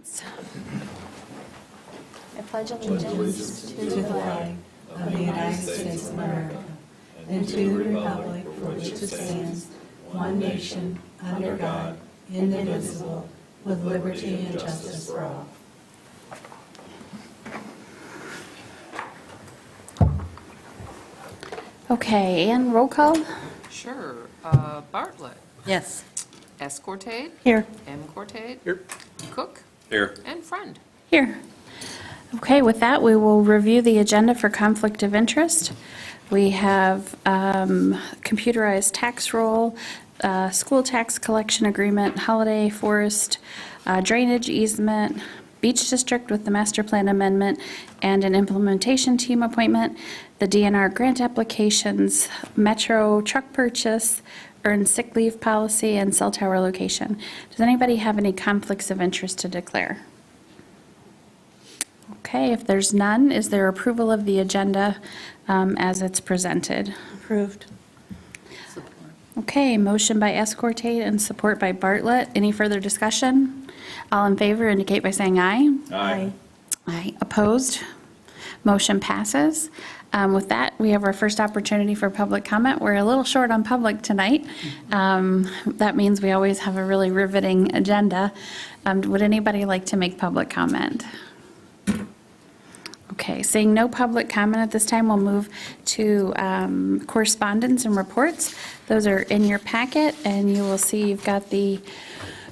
allegiance. I pledge allegiance to the flag of the United States of America, and to the republic for which it stands, one nation, under God, indivisible, with liberty and justice for all. Okay, and roll call? Sure. Bartlett. Yes. S. Cortade. Here. M. Cortade. Here. Cook. Here. And Friend. Here. Okay, with that, we will review the agenda for conflict of interest. We have computerized tax roll, school tax collection agreement, holiday forest, drainage easement, beach district with the master plan amendment, and an implementation team appointment, the DNR grant applications, metro truck purchase, earned sick leave policy, and cell tower location. Does anybody have any conflicts of interest to declare? Okay, if there's none, is there approval of the agenda as it's presented? Approved. Okay, motion by Escortate and support by Bartlett. Any further discussion? All in favor indicate by saying aye. Aye. Aye. Opposed? Motion passes. With that, we have our first opportunity for public comment. We're a little short on public tonight. That means we always have a really riveting agenda. Would anybody like to make public comment? Okay, seeing no public comment at this time, we'll move to correspondence and reports. Those are in your packet, and you will see you've got the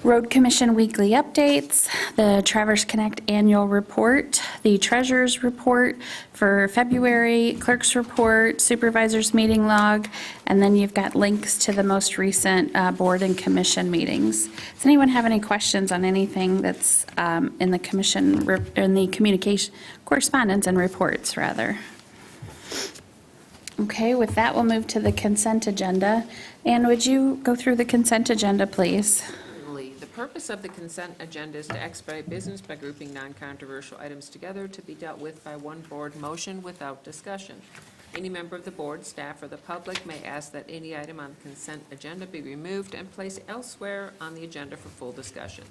Road Commission weekly updates, the Traverse Connect annual report, the treasurer's report for February, clerk's report, supervisor's meeting log, and then you've got links to the most recent board and commission meetings. Does anyone have any questions on anything that's in the commission, in the communication, correspondence and reports, rather? Okay, with that, we'll move to the consent agenda. Ann, would you go through the consent agenda, please? The purpose of the consent agenda is to expedite business by grouping non-controversial items together to be dealt with by one board motion without discussion. Any member of the board, staff, or the public may ask that any item on the consent agenda be removed and placed elsewhere on the agenda for full discussion.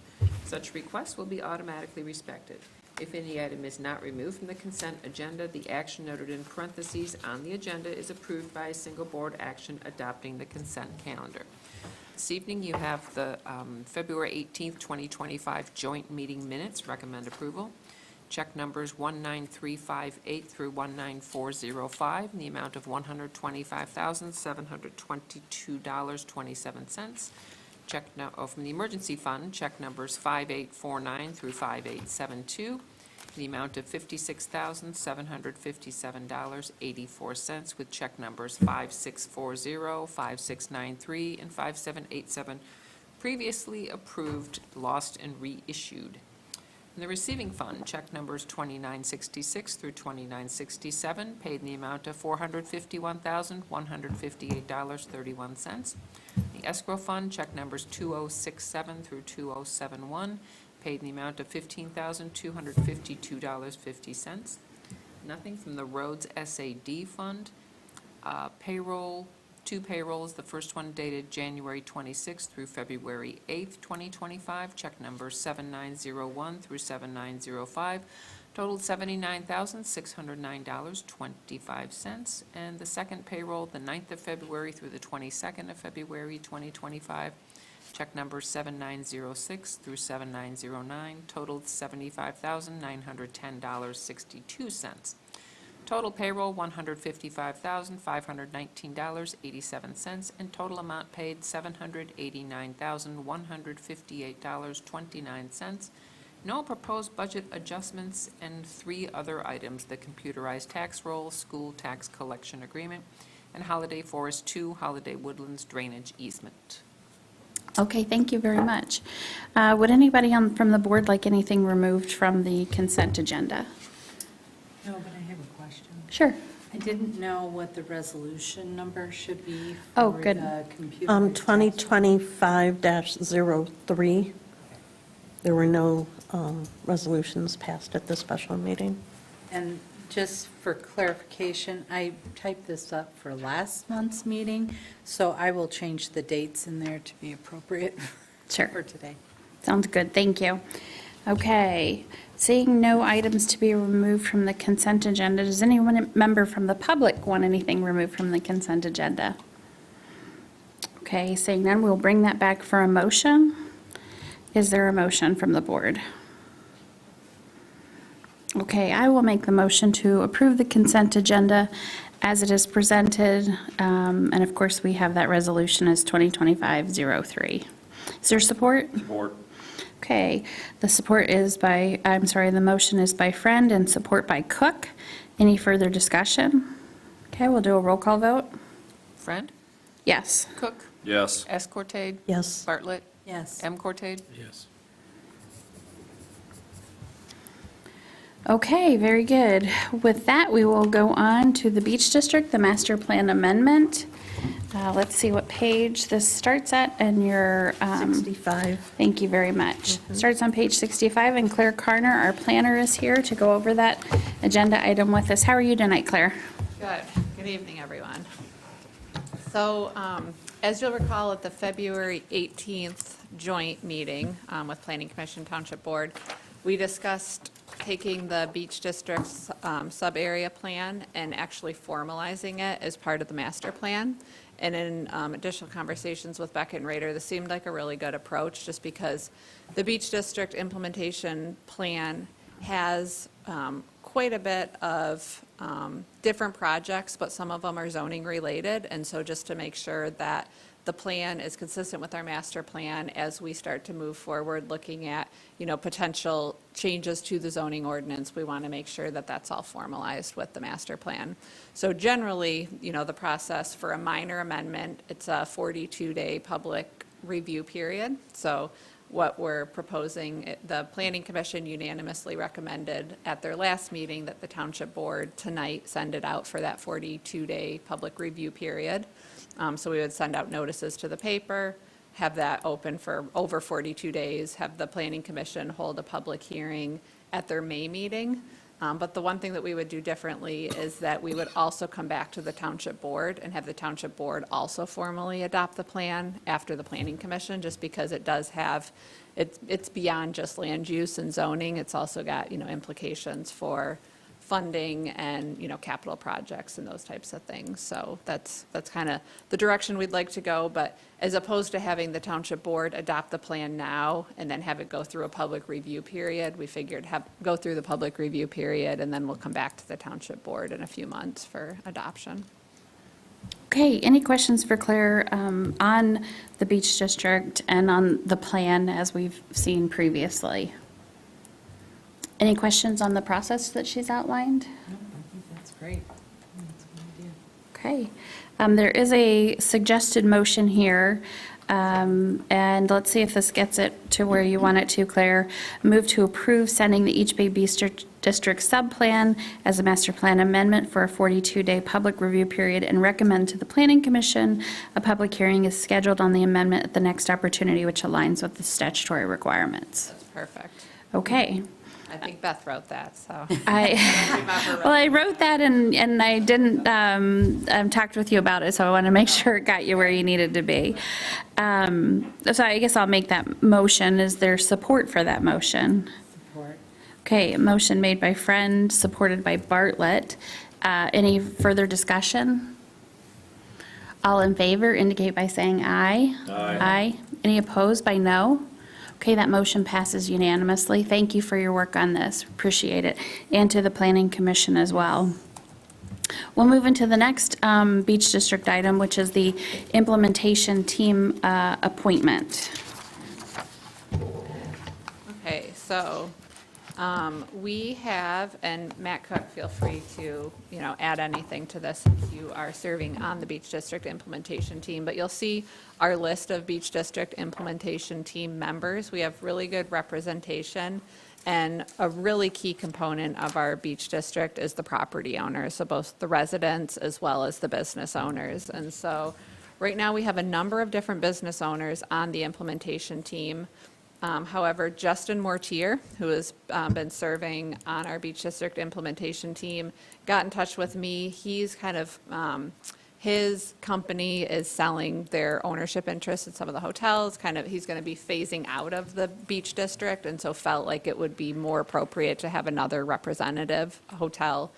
Such requests will be automatically respected. If any item is not removed from the consent agenda, the action noted in parentheses on the agenda is approved by a single board action adopting the consent calendar. This evening, you have the February 18th, 2025 joint meeting minutes. Recommend approval. Check numbers 19358 through 19405 in the amount of $125,722.27. Check from the emergency fund, check numbers 5849 through 5872 in the amount of $56,757.84, with check numbers 5640, 5693, and 5787 previously approved, lost, and reissued. In the receiving fund, check numbers 2966 through 2967, paid in the amount of $451,158.31. The escrow fund, check numbers 2067 through 2071, paid in the amount of $15,252.50. Nothing from the roads SAD fund. Payroll, two payrolls, the first one dated January 26th through February 8th, 2025, check numbers 7901 through 7905, totaled $79,609.25. And the second payroll, the 9th of February through the 22nd of February, 2025, check numbers 7906 through 7909, totaled $75,910.62. Total payroll, $155,519.87, and total amount paid, $789,158.29. No proposed budget adjustments, and three other items: the computerized tax roll, school tax collection agreement, and Holiday Forest 2, Holiday Woodlands drainage easement. Okay, thank you very much. Would anybody from the board like anything removed from the consent agenda? No, but I have a question. Sure. I didn't know what the resolution number should be Oh, for good. the computer. 2025-03. There were no resolutions passed at the special meeting. And just for clarification, I typed this up for last month's meeting, so I will change the dates in there to be appropriate Sure. for today. Sounds good, thank you. Okay, seeing no items to be removed from the consent agenda, does anyone member from the public want anything removed from the consent agenda? Okay, seeing none, we'll bring that back for a motion. Is there a motion from the board? Okay, I will make the motion to approve the consent agenda as it is presented. And of course, we have that resolution as 2025-03. Is there support? Support. Okay, the the motion is by Friend and support by Cook. Any further discussion? Okay, we'll do a roll call vote. Friend? Yes. Cook? Yes. S. Cortade? Yes. Bartlett? Yes. M. Cortade? Yes. Okay, very good. With that, we will go on to the Beach District, the master plan amendment. Let's see what page this starts at and your, 65. thank you very much. Starts on page 65, and Claire Carner, our planner, is here to go over that agenda item with us. How are you tonight, Claire? Good. Good evening, everyone. So, as you'll recall, at the February 18th joint meeting with Planning Commission Township Board, we discussed taking the Beach District's sub-area plan and actually formalizing it as part of the master plan. And in additional conversations with Beckett and Rader, this seemed like a really good approach, just because the Beach District implementation plan has quite a bit of different projects, but some of them are zoning related. And so just to make sure that the plan is consistent with our master plan as we start to move forward, looking at, potential changes to the zoning ordinance, we want to make sure that that's all formalized with the master plan. So generally, the process for a minor amendment, it's a 42-day public review period. So what we're proposing, the Planning Commission unanimously recommended at their last meeting that the Township Board tonight send it out for that 42-day public review period. So we would send out notices to the paper, have that open for over 42 days, have the Planning Commission hold a public hearing at their May meeting. But the one thing that we would do differently is that we would also come back to the Township Board and have the Township Board also formally adopt the plan after the Planning Commission, just because it does have, it's beyond just land use and zoning. It's also got, implications for funding and, capital projects and those types of things. So that's kind of the direction we'd like to go. But as opposed to having the Township Board adopt the plan now and then have it go through a public review period, we figured go through the public review period, and then we'll come back to the Township Board in a few months for adoption. Okay, any questions for Claire on the Beach District and on the plan as we've seen previously? Any questions on the process that she's outlined? No, I think that's great. That's a good idea. Okay. There is a suggested motion here, and let's see if this gets it to where you want it to, Claire. Move to approve sending the East Bay Beach District subplan as a master plan amendment for a 42-day public review period, and recommend to the Planning Commission a public hearing is scheduled on the amendment at the next opportunity, which aligns with the statutory requirements. That's perfect. Okay. I think Beth wrote that, so. I wrote that and I didn't, talked with you about it, so I want to make sure it got you where you needed to be. So I guess I'll make that motion. Is there support for that motion? Support. Okay, a motion made by Friend, supported by Bartlett. Any further discussion? All in favor indicate by saying aye. Aye. Aye. Any opposed by no? Okay, that motion passes unanimously. Thank you for your work on this. Appreciate it. And to the Planning Commission as well. We'll move into the next Beach District item, which is the implementation team appointment. Okay, so we have, and Matt Cook, feel free to, add anything to this if you are serving on the Beach District implementation team, but you'll see our list of Beach District implementation team members. We have really good representation, and a really key component of our Beach District is the property owners, so both the residents as well as the business owners. And so right now we have a number of different business owners on the implementation team. However, Justin Mortier, who has been serving on our Beach District implementation team, got in touch with me. He's kind of His company is selling their ownership interest in some of the hotels, he's going to be phasing out of the beach district, and so felt like it would be more appropriate to have another representative hotel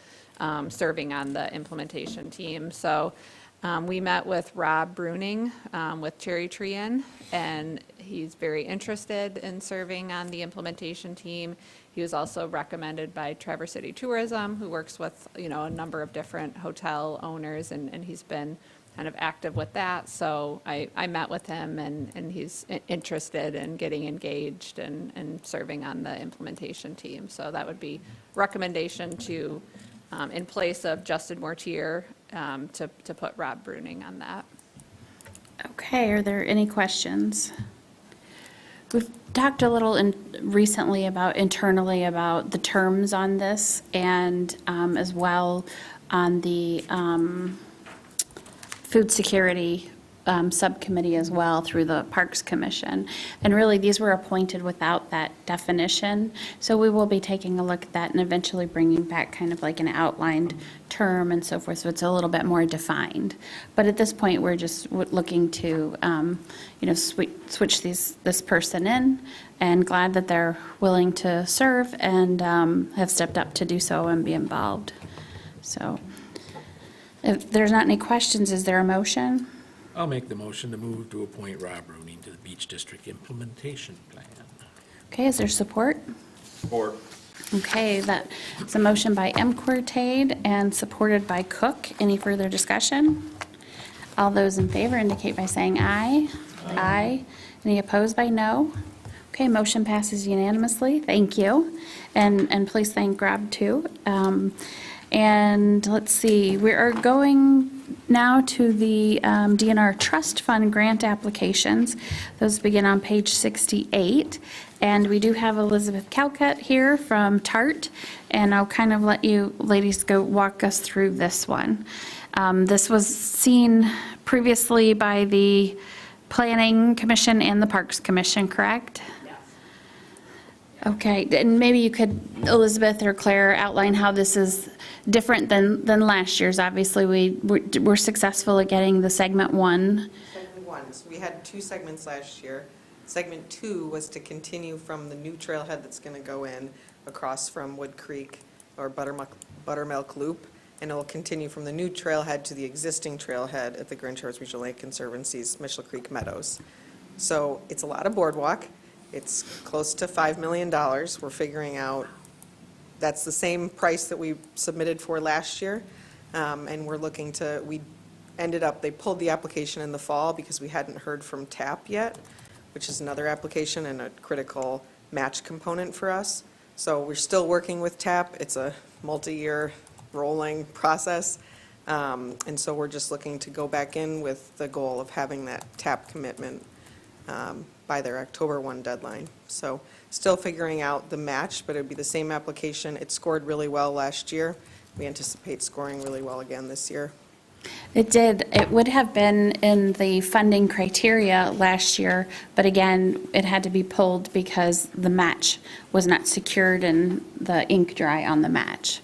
serving on the implementation team. So we met with Rob Bruning with Cherry Tree Inn, and he's very interested in serving on the implementation team. He was also recommended by Traverse City Tourism, who works with, a number of different hotel owners, and he's been kind of active with that. So I met with him, and he's interested in getting engaged and serving on the implementation team. So that would be recommendation to, in place of Justin Mortier, to put Rob Bruning on that. Okay, are there any questions? We've talked a little recently internally about the terms on this, and as well on the food security subcommittee as well through the Parks Commission. And really, these were appointed without that definition. So we will be taking a look at that and eventually bringing back kind of like an outlined term and so forth, so it's a little bit more defined. But at this point, we're just looking to, switch this person in, and glad that they're willing to serve and have stepped up to do so and be involved. So if there's not any questions, is there a motion? I'll make the motion to move to appoint Rob Rooney to the Beach District Implementation Plan. Okay, is there support? Support. Okay, that's a motion by M. Quartade and supported by Cook. Any further discussion? All those in favor indicate by saying aye. Aye. Any opposed by no? Okay, motion passes unanimously. Thank you. And please thank Rob too. And let's see, we are going now to the DNR Trust Fund grant applications. Those begin on page 68. And we do have Elizabeth Calcutt here from TART, and I'll kind of let you ladies go walk us through this one. This was seen previously by the Planning Commission and the Parks Commission, correct? Yes. Okay, and maybe you could, Elizabeth or Claire, outline how this is different than last year's. Obviously, we were successful at getting the segment one. Segment one, so we had 2 segments last year. Segment 2 was to continue from the new trailhead that's going to go in across from Wood Creek or Buttermilk Loop, and it will continue from the new trailhead to the existing trailhead at the Grand Shores Regional Lake Conservancy's Mitchell Creek Meadows. So it's a lot of boardwalk. It's close to $5 million. We're figuring out that's the same price that we submitted for last year, and we're looking to, they pulled the application in the fall because we hadn't heard from TAP yet, which is another application and a critical match component for us. So we're still working with TAP. It's a multi-year rolling process, and so we're just looking to go back in with the goal of having that TAP commitment by their October 1 deadline. So still figuring out the match, but it would be the same application. It scored really well last year. We anticipate scoring really well again this year. It did. It would have been in the funding criteria last year, but again, it had to be pulled because the match was not secured and the ink dry on the match.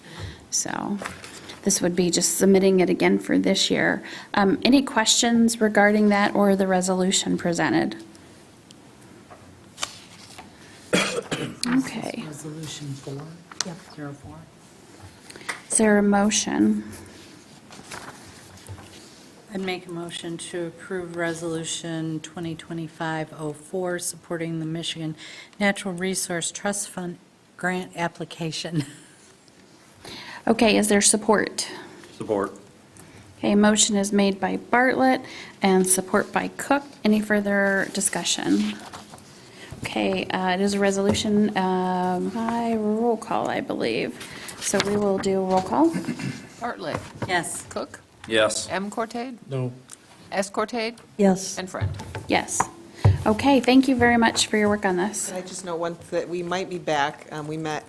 So this would be just submitting it again for this year. Any questions regarding that or the resolution presented? Okay. Resolution 4? Yep. 04? Is there a motion? I'd make a motion to approve Resolution 2025-04, supporting the Michigan Natural Resource Trust Fund grant application. Okay, is there support? Support. Okay, motion is made by Bartlett and support by Cook. Any further discussion? Okay, it is a resolution by roll call, I believe. So we will do roll call. Bartlett. Yes. Cook. Yes. M. Quartade. No. S. Quartade. Yes. And Friend. Yes. Okay, thank you very much for your work on this. And I just know one, that we might be back. We met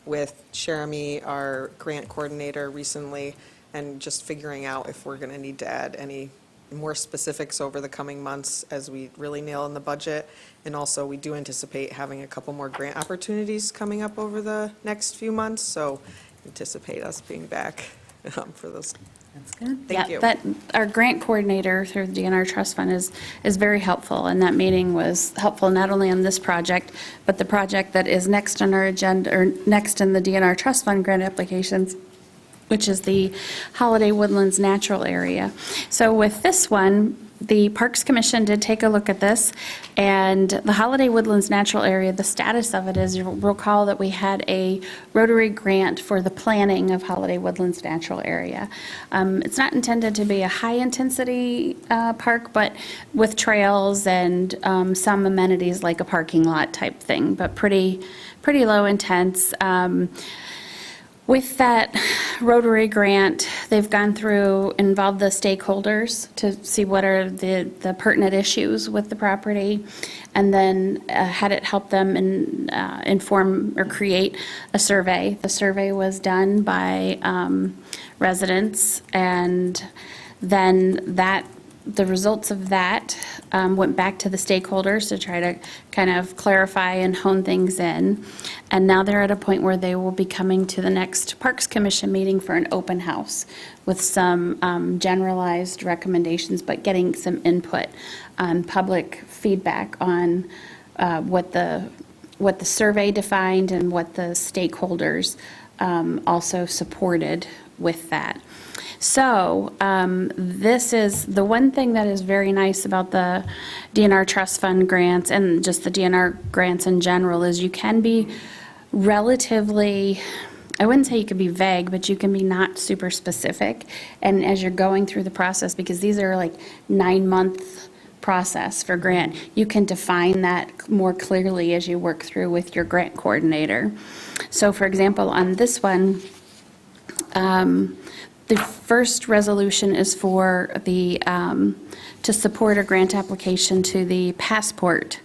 with Jeremy, our grant coordinator, recently, and just figuring out if we're going to need to add any more specifics over the coming months as we really nail in the budget. And also, we do anticipate having a couple more grant opportunities coming up over the next few months, so anticipate us being back for those That's good. Thank you. Yeah, that, our grant coordinator through the DNR Trust Fund is very helpful, and that meeting was helpful not only on this project, but the project that is next on our agenda, or next in the DNR Trust Fund grant applications, which is the Holiday Woodlands Natural Area. So with this one, the Parks Commission did take a look at this, and the Holiday Woodlands Natural Area, the status of it is, you'll recall that we had a Rotary grant for the planning of Holiday Woodlands Natural Area. It's not intended to be a high-intensity park, but with trails and some amenities like a parking lot type thing, but pretty low intense. With that Rotary grant, they've gone through, involved the stakeholders to see what are the pertinent issues with the property, and then had it help them inform or create a survey. The survey was done by residents, and then the results of that went back to the stakeholders to try to kind of clarify and hone things in. And now they're at a point where they will be coming to the next Parks Commission meeting for an open house with some generalized recommendations, but getting some input on public feedback on what the survey defined and what the stakeholders also supported with that. So this is the one thing that is very nice about the DNR Trust Fund grants and just the DNR grants in general is you can be relatively, I wouldn't say you can be vague, but you can be not super specific. And as you're going through the process, because these are like 9-month process for grant, you can define that more clearly as you work through with your grant coordinator. So for example, on this one, the first resolution is for the, to support a grant application to the Passport,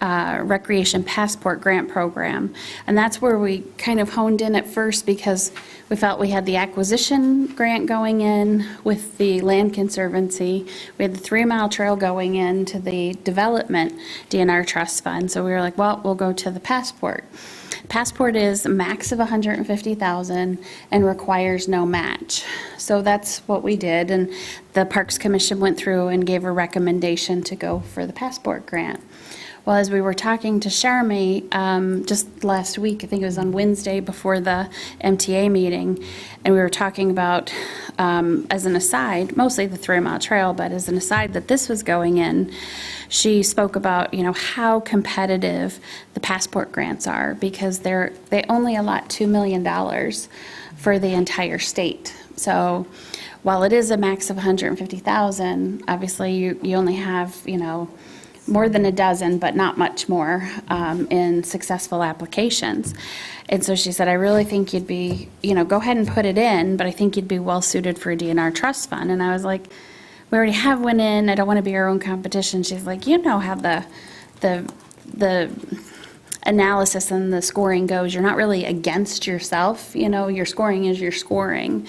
Recreation Passport Grant Program. And that's where we kind of honed in at first because we felt we had the acquisition grant going in with the Land Conservancy. We had the 3 Mile Trail going into the Development DNR Trust Fund. So we were like, well, we'll go to the Passport. Passport is a max of $150,000 and requires no match. So that's what we did, and the Parks Commission went through and gave a recommendation to go for the Passport grant. Well, as we were talking to Sharmi just last week, I think it was on Wednesday before the MTA meeting, and we were talking about, as an aside, mostly the 3 Mile Trail, but as an aside that this was going in, she spoke about, how competitive the Passport grants are because they only allot $2 million for the entire state. So while it is a max of $150,000, obviously you only have, more than a dozen, but not much more in successful applications. And so she said, I really think you'd be, go ahead and put it in, but I think you'd be well suited for a DNR trust fund. And I was like, we already have one in. I don't want to be our own competition. She's like, how the analysis and the scoring goes. You're not really against yourself. Your scoring is your scoring.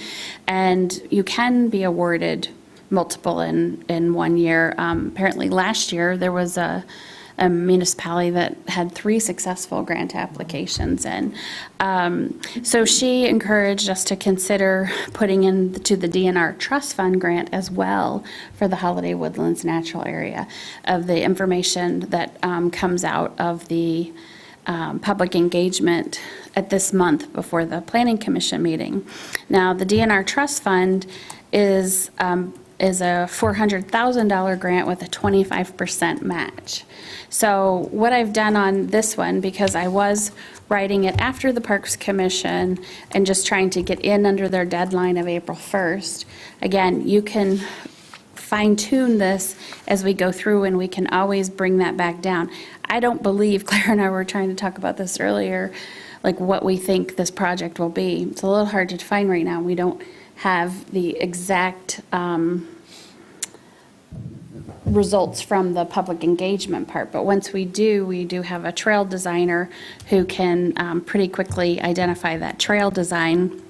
And you can be awarded multiple in 1 year. Apparently last year there was a municipality that had 3 successful grant applications in. So she encouraged us to consider putting into the DNR Trust Fund grant as well for the Holiday Woodlands Natural Area of the information that comes out of the public engagement at this month before the Planning Commission meeting. Now, the DNR Trust Fund is a $400,000 grant with a 25% match. So what I've done on this one, because I was writing it after the Parks Commission and just trying to get in under their deadline of April 1st, again, you can fine tune this as we go through and we can always bring that back down. I don't believe, Claire and I were trying to talk about this earlier, like what we think this project will be. It's a little hard to define right now. We don't have the exact results from the public engagement part. But once we do have a trail designer who can pretty quickly identify that trail design.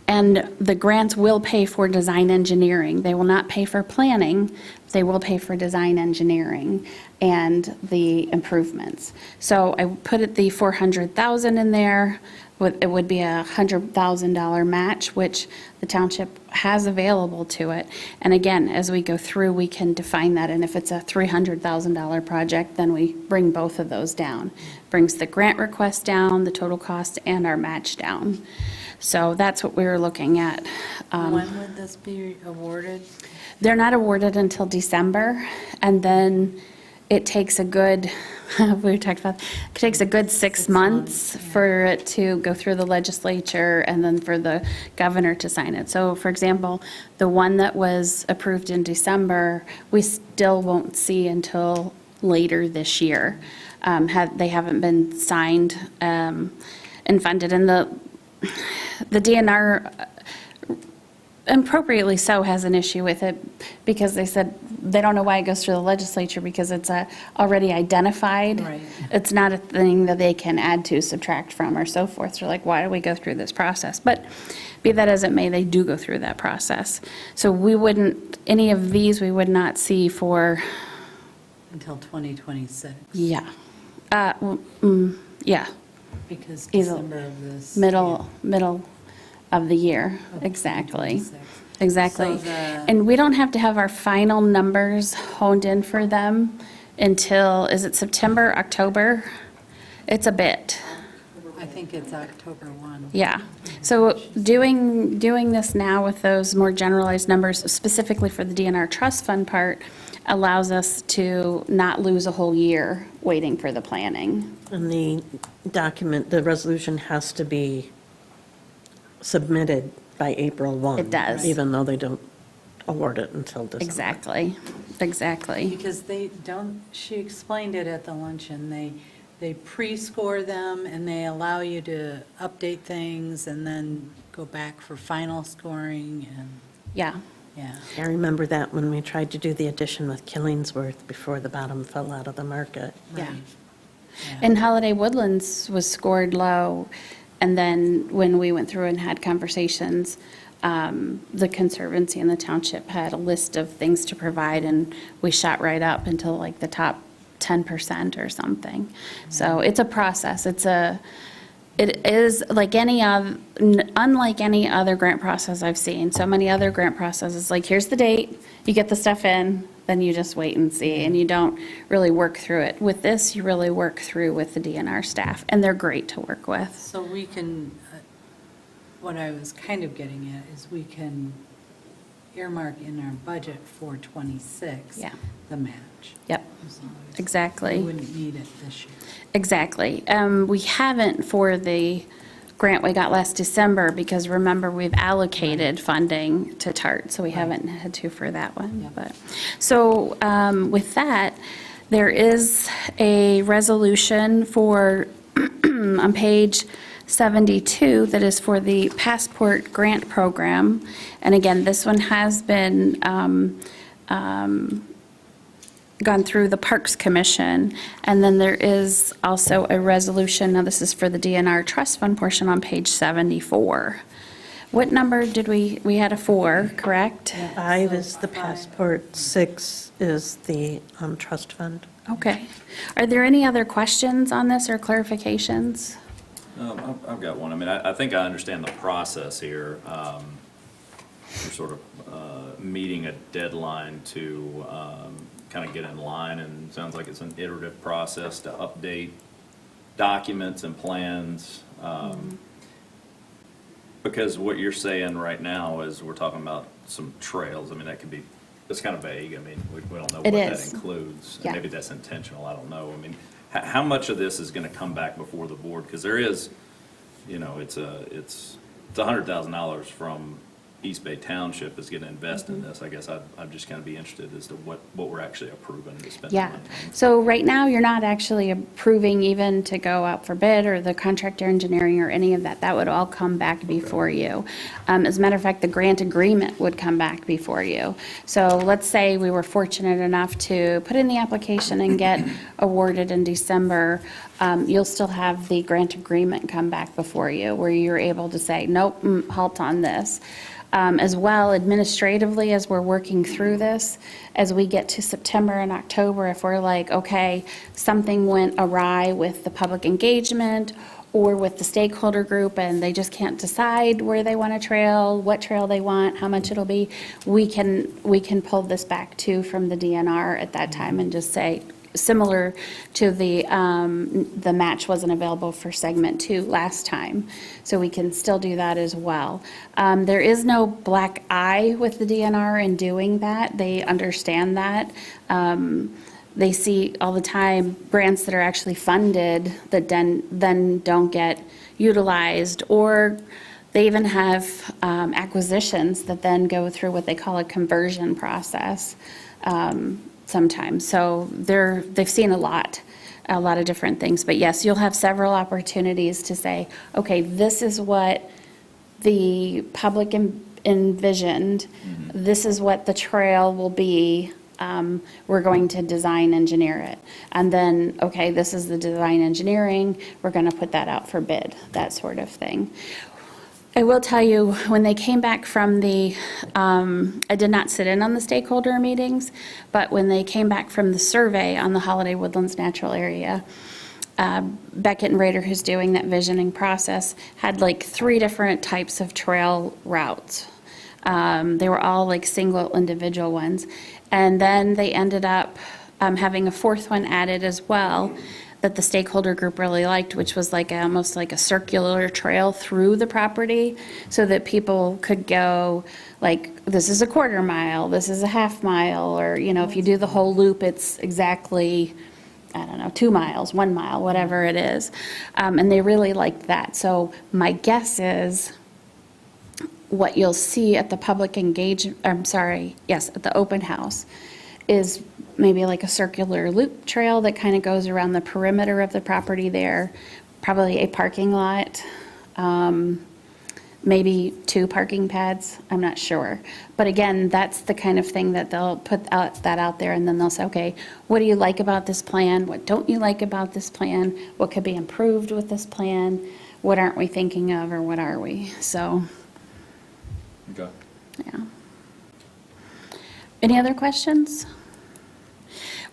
And the grants will pay for design engineering. They will not pay for planning, they will pay for design engineering and the improvements. So I put it the 400,000 in there. It would be a $100,000 match, which the township has available to it. And again, as we go through, we can define that. And if it's a $300,000 project, then we bring both of those down. Brings the grant request down, the total cost, and our match down. So that's what we were looking at. When would this be awarded? They're not awarded until December, and then it takes a good, we talked about, it takes a good 6 months for it to go through the legislature and then for the governor to sign it. So for example, the one that was approved in December, we still won't see until later this year. They haven't been signed and funded. And the DNR, appropriately so, has an issue with it because they said they don't know why it goes through the legislature because it's already identified. Right. It's not a thing that they can add to, subtract from, or so forth. So like, why do we go through this process? But be that as it may, they do go through that process. So we wouldn't, any of these we would not see for, Until 2026, yeah. Yeah, because Easily. December of this. middle of the year, Of exactly. 2026. Exactly. So the- And we don't have to have our final numbers honed in for them until, is it September, October? It's a bit, I think it's October 1. yeah. So doing this now with those more generalized numbers, specifically for the DNR trust fund part, allows us to not lose a whole year waiting for the planning. And the document, the resolution has to be submitted by April 1. It does. Even though they don't award it until December. Exactly. Because they don't, she explained it at the luncheon, they pre-score them and they allow you to update things and then go back for final scoring and, Yeah. yeah. I remember that when we tried to do the addition with Killingsworth before the bottom fell out of the market. Yeah. Right. Yeah. And Holiday Woodlands was scored low, and then when we went through and had conversations, the Conservancy and the township had a list of things to provide, and we shot right up until like the top 10% or something. So it's a process. It is like unlike any other grant process I've seen. So many other grant processes, like here's the date, you get the stuff in, then you just wait and see, and you don't really work through it. With this, you really work through with the DNR staff, and they're great to work with. So we can, what I was kind of getting at is we can earmark in our budget for 26. Yeah. The match. Yep, as long as exactly. We wouldn't need it this year. Exactly. We haven't for the grant we got last December, because remember, we've allocated funding to TART, so we haven't had to for that one. Yeah. But so with that, there is a resolution for, on page 72, that is for the Passport Grant Program. And again, this one has been gone through the Parks Commission, and then there is also a resolution, now this is for the DNR Trust Fund portion on page 74. What number did we had a 4, correct? 5 is the passport, 6 is the trust fund. Okay. Are there any other questions on this or clarifications? I've got one. I mean, I think I understand the process here. We're sort of meeting a deadline to kind of get in line, and it sounds like it's an iterative process to update documents and plans. Because what you're saying right now is we're talking about some trails. I mean, that could be, it's kind of vague. I mean, we don't know what It that is. includes. Yeah. And maybe that's intentional, I don't know. I mean, how much of this is going to come back before the board? Because there is, you know, it's $100,000 from East Bay Township is going to invest in this. I guess I'd just kind of be interested as to what we're actually approving to spend the Yeah, money on. so right now, you're not actually approving even to go out for bid or the contractor engineering or any of that. That would all come back before you. As a matter of fact, the grant agreement would come back before you. So let's say we were fortunate enough to put in the application and get awarded in December. you'll still have the grant agreement come back before you, where you're able to say, nope, halt on this. As well, administratively, as we're working through this, as we get to September and October, if we're like, okay, something went awry with the public engagement or with the stakeholder group, and they just can't decide where they want to trail, what trail they want, how much it'll be, we can pull this back too from the DNR at that time and just say, similar to the match wasn't available for segment 2 last time, so we can still do that as well. There is no black eye with the DNR in doing that. They understand that. They see all the time grants that are actually funded that then don't get utilized, or they even have acquisitions that then go through what they call a conversion process sometimes. So they've seen a lot of different things. But yes, you'll have several opportunities to say, okay, this is what the public envisioned. This is what the trail will be. We're going to design engineer it. And then, okay, this is the design engineering. We're going to put that out for bid, that sort of thing. I will tell you, when they came back from I did not sit in on the stakeholder meetings, but when they came back from the survey on the Holiday Woodlands Natural Area, Beckett and Rader, who's doing that visioning process, had like 3 different types of trail routes. They were all like single individual ones. And then they ended up having a 4th one added as well that the stakeholder group really liked, which was like almost like a circular trail through the property, so that people could go like, this is a 1/4 mile, this is a 1/2 mile, or, you know, if you do the whole loop, it's exactly, I don't know, 2 miles, 1 mile, whatever it is. And they really liked that. So my guess is what you'll see at the public engagement, at the open house, is maybe like a circular loop trail that kind of goes around the perimeter of the property there, probably a parking lot, maybe 2 parking pads, I'm not sure. But again, that's the kind of thing that they'll put that out there, and then they'll say, okay, what do you like about this plan? What don't you like about this plan? What could be improved with this plan? What aren't we thinking of, or what are we? So, Okay. yeah. Any other questions?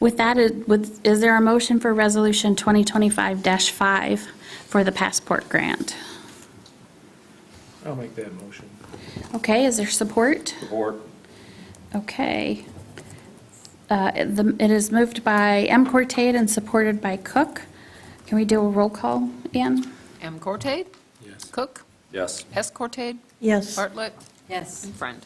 With that, is there a motion for Resolution 2025-5 for the Passport Grant? I'll make that motion. Okay, is there support? Support. Okay. It is moved by M. Cortate and supported by Cook. Can we do a roll call, Ann? M. Cortate? Yes. Cook? Yes. S. Cortate? Yes. Bartlett? Yes. And Friend.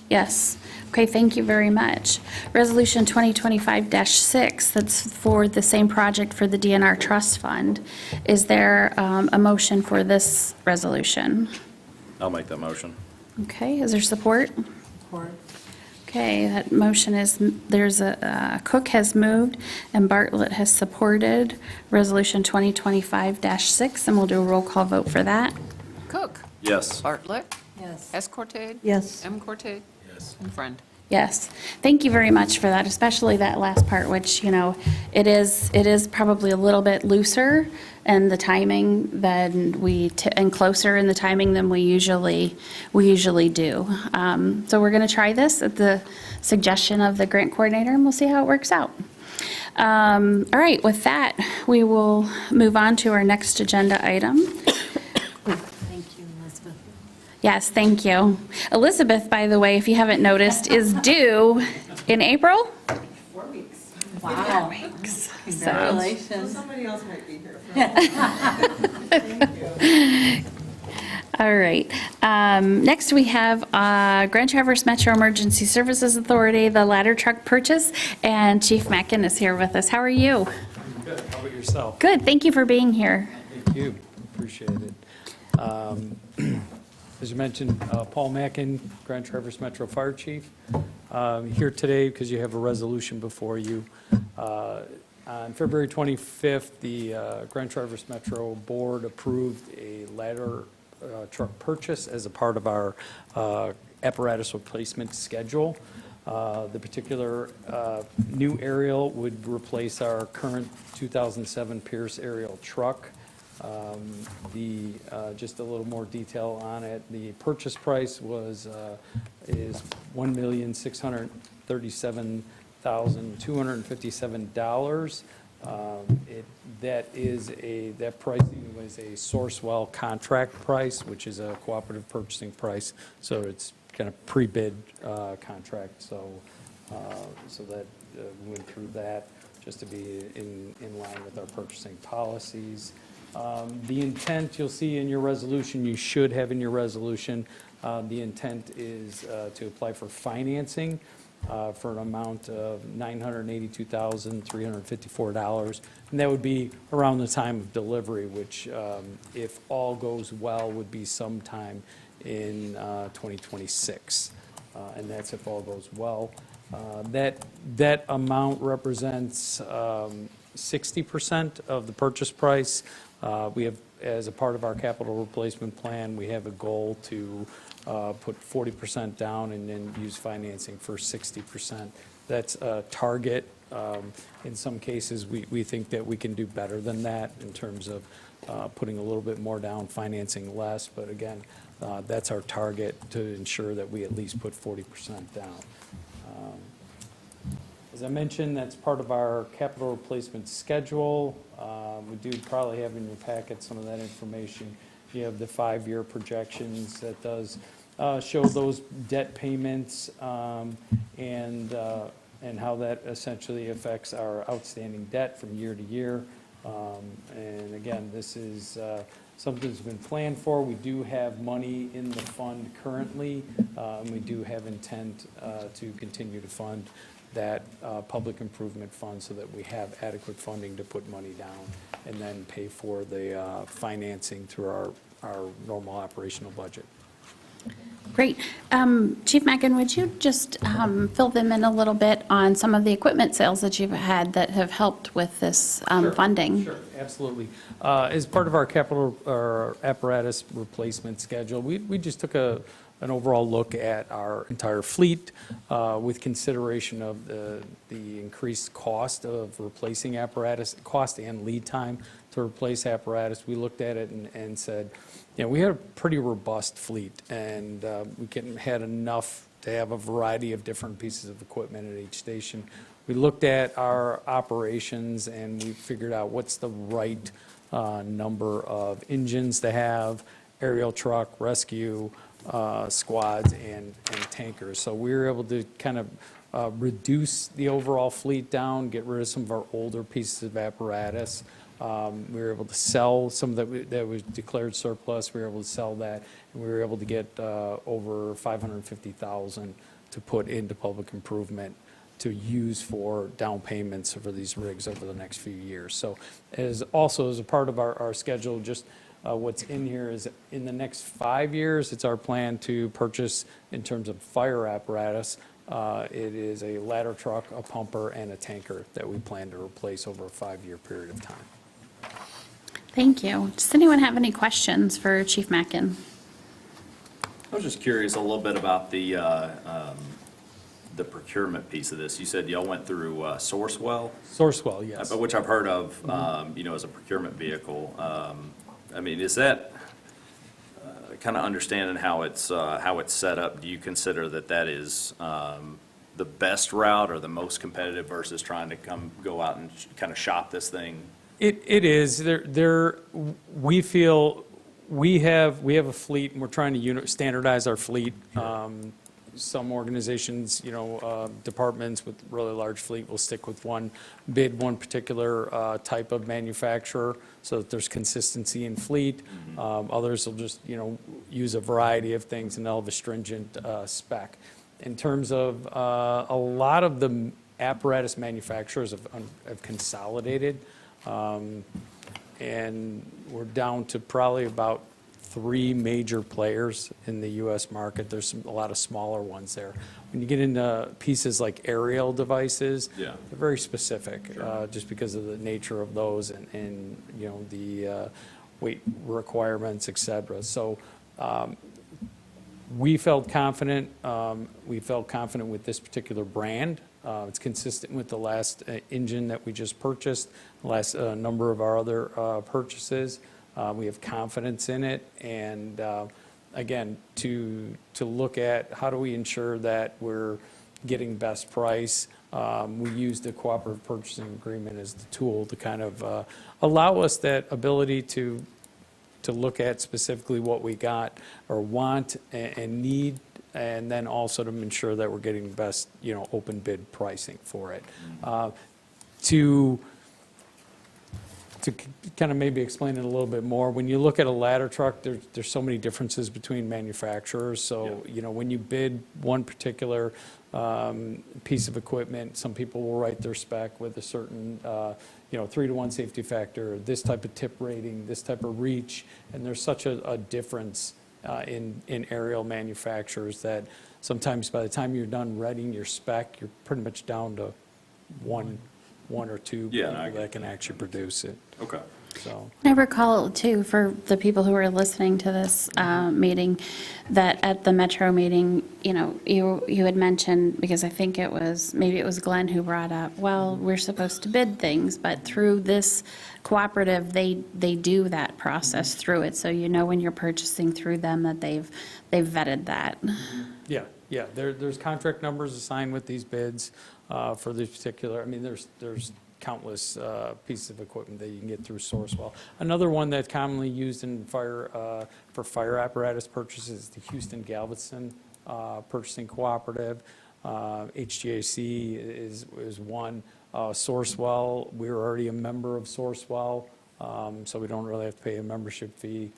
Yes. Okay, thank you very much. Resolution 2025-6, that's for the same project for the DNR Trust Fund. Is there a motion for this resolution? I'll make that motion. Okay, is there support? Support. Okay, that motion is, Cook has moved and Bartlett has supported Resolution 2025-6, and we'll do a roll call vote for that. Cook? Yes. Bartlett? Yes. S. Cortate? Yes. M. Cortate? Yes. And Friend. Yes, thank you very much for that, especially that last part, which, you know, it is probably a little bit looser in the timing than and closer in the timing than we usually do. So we're going to try this at the suggestion of the grant coordinator, and we'll see how it works out. All right, with that, we will move on to our next agenda item. Thank you, Elizabeth. Yes, thank you. Elizabeth, by the way, if you haven't noticed, is due in April. 4 weeks. Wow. Congratulations. Somebody else might be here. All right. Next, we have Grand Traverse Metro Emergency Services Authority, the ladder truck purchase, and Chief Mackin is here with us. How are you? Good, how about yourself? Good, thank you for being here. Thank you, appreciate it. As you mentioned, Paul Mackin, Grand Traverse Metro Fire Chief, here today because you have a resolution before you. On February 25th, the Grand Traverse Metro Board approved a ladder truck purchase as a part of our apparatus replacement schedule. The particular new aerial would replace our current 2007 Pierce aerial truck. Just a little more detail on it, the purchase price is $1,637,257. That pricing was a Sourcewell contract price, which is a cooperative purchasing price, so it's kind of pre-bid contract, so that we went through that just to be in line with our purchasing policies. The intent, you'll see in your resolution, you should have in your resolution, the intent is to apply for financing for an amount of $982,354. And that would be around the time of delivery, which, if all goes well, would be sometime in 2026. And that's if all goes well. That amount represents 60% of the purchase price. We have, as a part of our capital replacement plan, we have a goal to put 40% down and then use financing for 60%. That's a target. In some cases, we think that we can do better than that in terms of putting a little bit more down, financing less. But again, that's our target, to ensure that we at least put 40% down. As I mentioned, that's part of our capital replacement schedule. We do probably have in your packet some of that information. You have the 5-year projections that does show those debt payments and how that essentially affects our outstanding debt from year to year. And again, this is something that's been planned for. We do have money in the fund currently, and we do have intent to continue to fund that public improvement fund so that we have adequate funding to put money down and then pay for the financing through our normal operational budget. Great. Chief Mackin, would you just fill them in a little bit on some of the equipment sales that you've had that have helped with this funding? Sure, absolutely. As part of our capital or apparatus replacement schedule, we just took an overall look at our entire fleet with consideration of the increased cost of replacing apparatus, cost and lead time to replace apparatus. We looked at it and said, we had a pretty robust fleet, and we had enough to have a variety of different pieces of equipment at each station. We looked at our operations, and we figured out what's the right number of engines to have, aerial truck, rescue, squads, and tankers. So we were able to kind of reduce the overall fleet down, get rid of some of our older pieces of apparatus. We were able to sell some that was declared surplus. We were able to sell that, and we were able to get over $550,000 to put into public improvement to use for down payments for these rigs over the next few years. So as a part of our schedule, just what's in here is in the next 5 years, it's our plan to purchase, in terms of fire apparatus, it is a ladder truck, a pumper, and a tanker that we plan to replace over a 5-year period of time. Thank you. Does anyone have any questions for Chief Mackin? I was just curious a little bit about the procurement piece of this. You said y'all went through Sourcewell? Sourcewell, yes. Which I've heard of, as a procurement vehicle. Is that kind of understanding how it's set up? Do you consider that is the best route or the most competitive versus trying to go out and kind of shop this thing? It is. We feel we have a fleet, and we're trying to standardize our fleet. Some organizations, departments with really large fleet will stick with one particular type of manufacturer so that there's consistency in fleet. Others will just, use a variety of things, and they'll have a stringent spec. In terms of a lot of the apparatus manufacturers have consolidated, and we're down to probably about 3 major players in the U.S. market. There's a lot of smaller ones there. When you get into pieces like aerial devices, they're very specific, just because of the nature of those and the weight requirements, et cetera. So We felt confident with this particular brand. It's consistent with the last engine that we just purchased, the last number of our other purchases. We have confidence in it, and again, to look at how do we ensure that we're getting best price. We use the cooperative purchasing agreement as the tool to kind of allow us that ability to look at specifically what we got or want and need, and then also to ensure that we're getting best, open bid pricing for it. To kind of maybe explain it a little bit more, when you look at a ladder truck, there's so many differences between manufacturers. So, when you bid one particular piece of equipment, some people will write their spec with a certain, 3-to-1 safety factor, this type of tip rating, this type of reach, and there's such a difference in aerial manufacturers that sometimes by the time you're done writing your spec, you're pretty much down to one or two Yeah, people I get that can actually produce it. Okay. So, I recall too, for the people who are listening to this meeting, that at the Metro meeting, you had mentioned, because I think maybe it was Glenn who brought up, well, we're supposed to bid things, but through this cooperative, they do that process through it. So when you're purchasing through them that they've vetted that. yeah, there's contract numbers assigned with these bids for this particular, there's countless pieces of equipment that you can get through Sourcewell. Another one that's commonly used in for fire apparatus purchases is the Houston Galveston Purchasing Cooperative. HGAC is one. Sourcewell, we're already a member of Sourcewell, so we don't really have to pay a membership fee.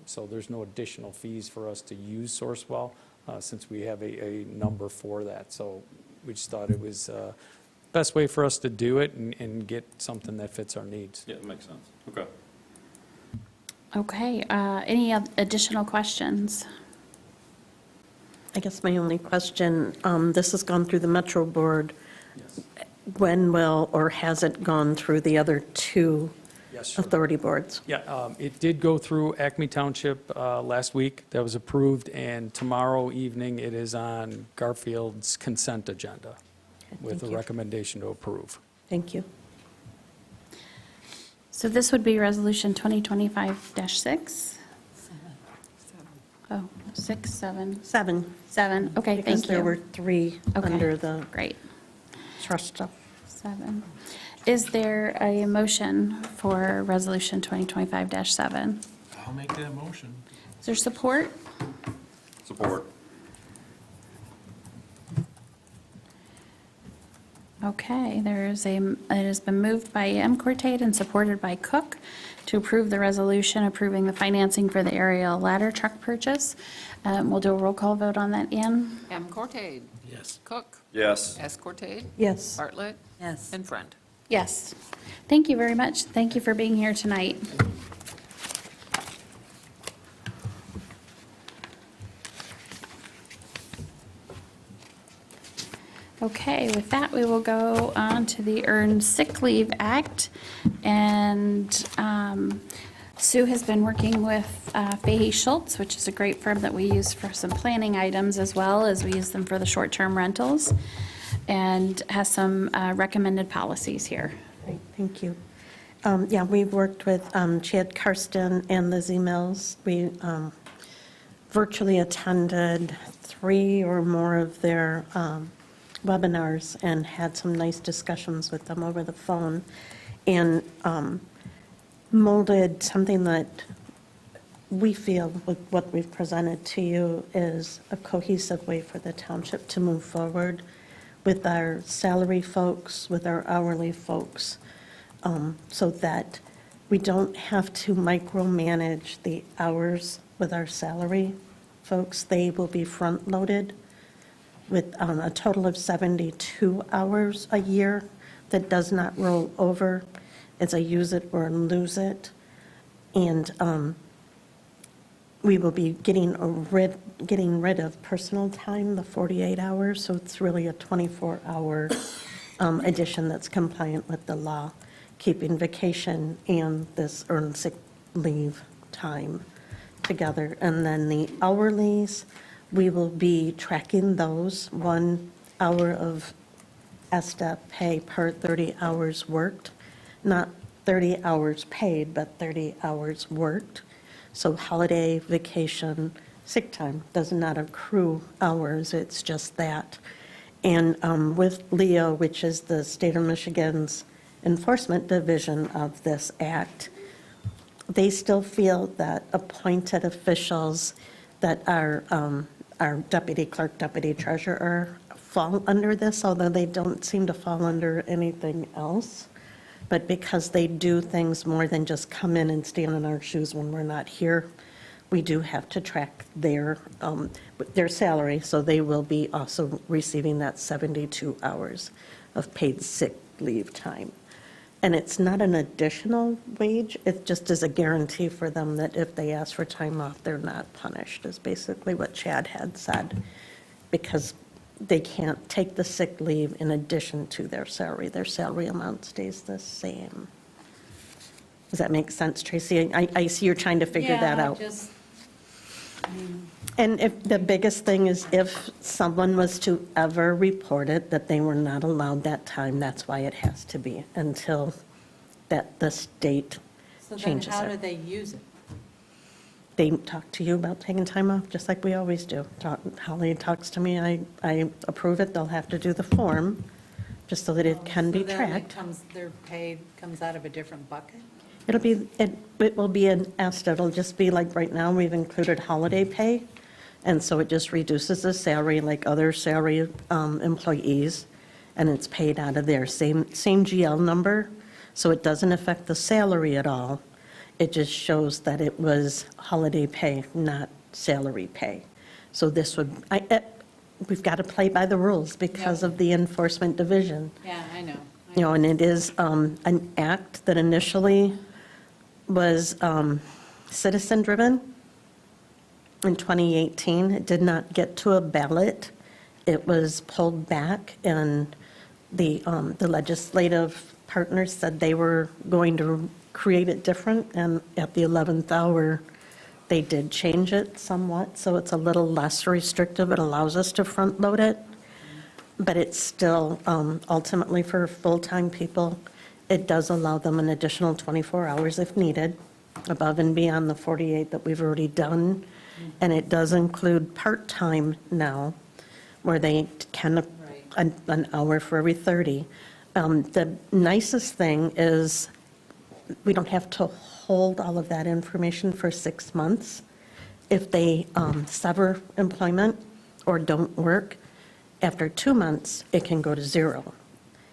So there's no additional fees for us to use Sourcewell since we have a number for that. So we just thought it was best way for us to do it and get something that fits our needs. Yeah, it makes sense. Okay. Okay, any additional questions? I guess my only question, this has gone through the Metro Board. Yes. When will, or has it gone through the other two Yes, sure. authority boards? Yeah, it did go through Acme Township last week. That was approved, and tomorrow evening it is on Garfield's consent agenda with a thank you. recommendation to approve. Thank you. So this would be Resolution 2025-6? Oh, 6, 7, 7, 7, okay, because thank you. there were 3 Okay. under the Great, trust stuff. 7. Is there a motion for Resolution 2025-7? I'll make that motion. Is there support? Support. Okay, it has been moved by Cortate and supported by Cook to approve the resolution approving the financing for the aerial ladder truck purchase. We'll do a roll call vote on that, Ann. M. Cortade. Yes. Cook. Yes. S. Cortade. Yes. Bartlett. Yes. And Friend. Yes. Thank you very much. Thank you for being here tonight. Okay, with that, we will go on to the Earned Sick Leave Act. And Sue has been working with Fahey Schultz, which is a great firm that we use for some planning items as well as we use them for the short-term rentals, and has some recommended policies here. Great, thank you. Yeah, we've worked with Chad Karsten and Lizzie Mills. We virtually attended 3 or more of their webinars and had some nice discussions with them over the phone, and molded something that we feel with what we've presented to you is a cohesive way for the township to move forward with our salary folks, with our hourly folks, so that we don't have to micromanage the hours with our salary folks. They will be front-loaded with a total of 72 hours a year that does not roll over. It's a use it or lose it. And we will be getting rid of personal time, the 48 hours, so it's really a 24-hour addition that's compliant with the law, keeping vacation and this earned sick leave time together. And then the hourlies, we will be tracking those, 1 hour of ESTA pay per 30 hours worked, not 30 hours paid, but 30 hours worked. So holiday, vacation, sick time does not accrue hours, it's just that. And with LEO, which is the state of Michigan's enforcement division of this act, they still feel that appointed officials that are our deputy clerk, deputy treasurer fall under this, although they don't seem to fall under anything else. But because they do things more than just come in and stand in our shoes when we're not here, we do have to track their salary, so they will be also receiving that 72 hours of paid sick leave time. And it's not an additional wage, it just is a guarantee for them that if they ask for time off, they're not punished, is basically what Chad had said, because they can't take the sick leave in addition to their salary amount stays the same. Does that make sense, Tracy? I see you're trying to figure that out. And if, the biggest thing is if someone was to ever report it, that they were not allowed that time, that's why it has to be, until that the state So then changes how do it. they use it? They talk to you about taking time off, just like we always do. Holly talks to me, I approve it, they'll have to do the form, just so that it can be So then it tracked. their pay comes out of a different bucket? It will be an ESTA, it'll just be like right now, we've included holiday pay, and so it just reduces the salary like other salary employees, and it's paid out of their same GL number, so it doesn't affect the salary at all. It just shows that it was holiday pay, not salary pay. So this would, we've got to play by the rules because Yep. of the enforcement division. Yeah, I know. You know, and it is an act that initially was citizen-driven in 2018. It did not get to a ballot. It was pulled back, and the legislative partners said they were going to create it different, and at the 11th hour, they did change it somewhat, so it's a little less restrictive. It allows us to front-load it. But it's still, ultimately for full-time people, it does allow them an additional 24 hours if needed, above and beyond the 48 that we've already done. And it does include part-time now, where they can, an hour for every 30. The nicest thing is we don't have to hold all of that information for 6 months. If they sever employment or don't work, after 2 months, it can go to 0.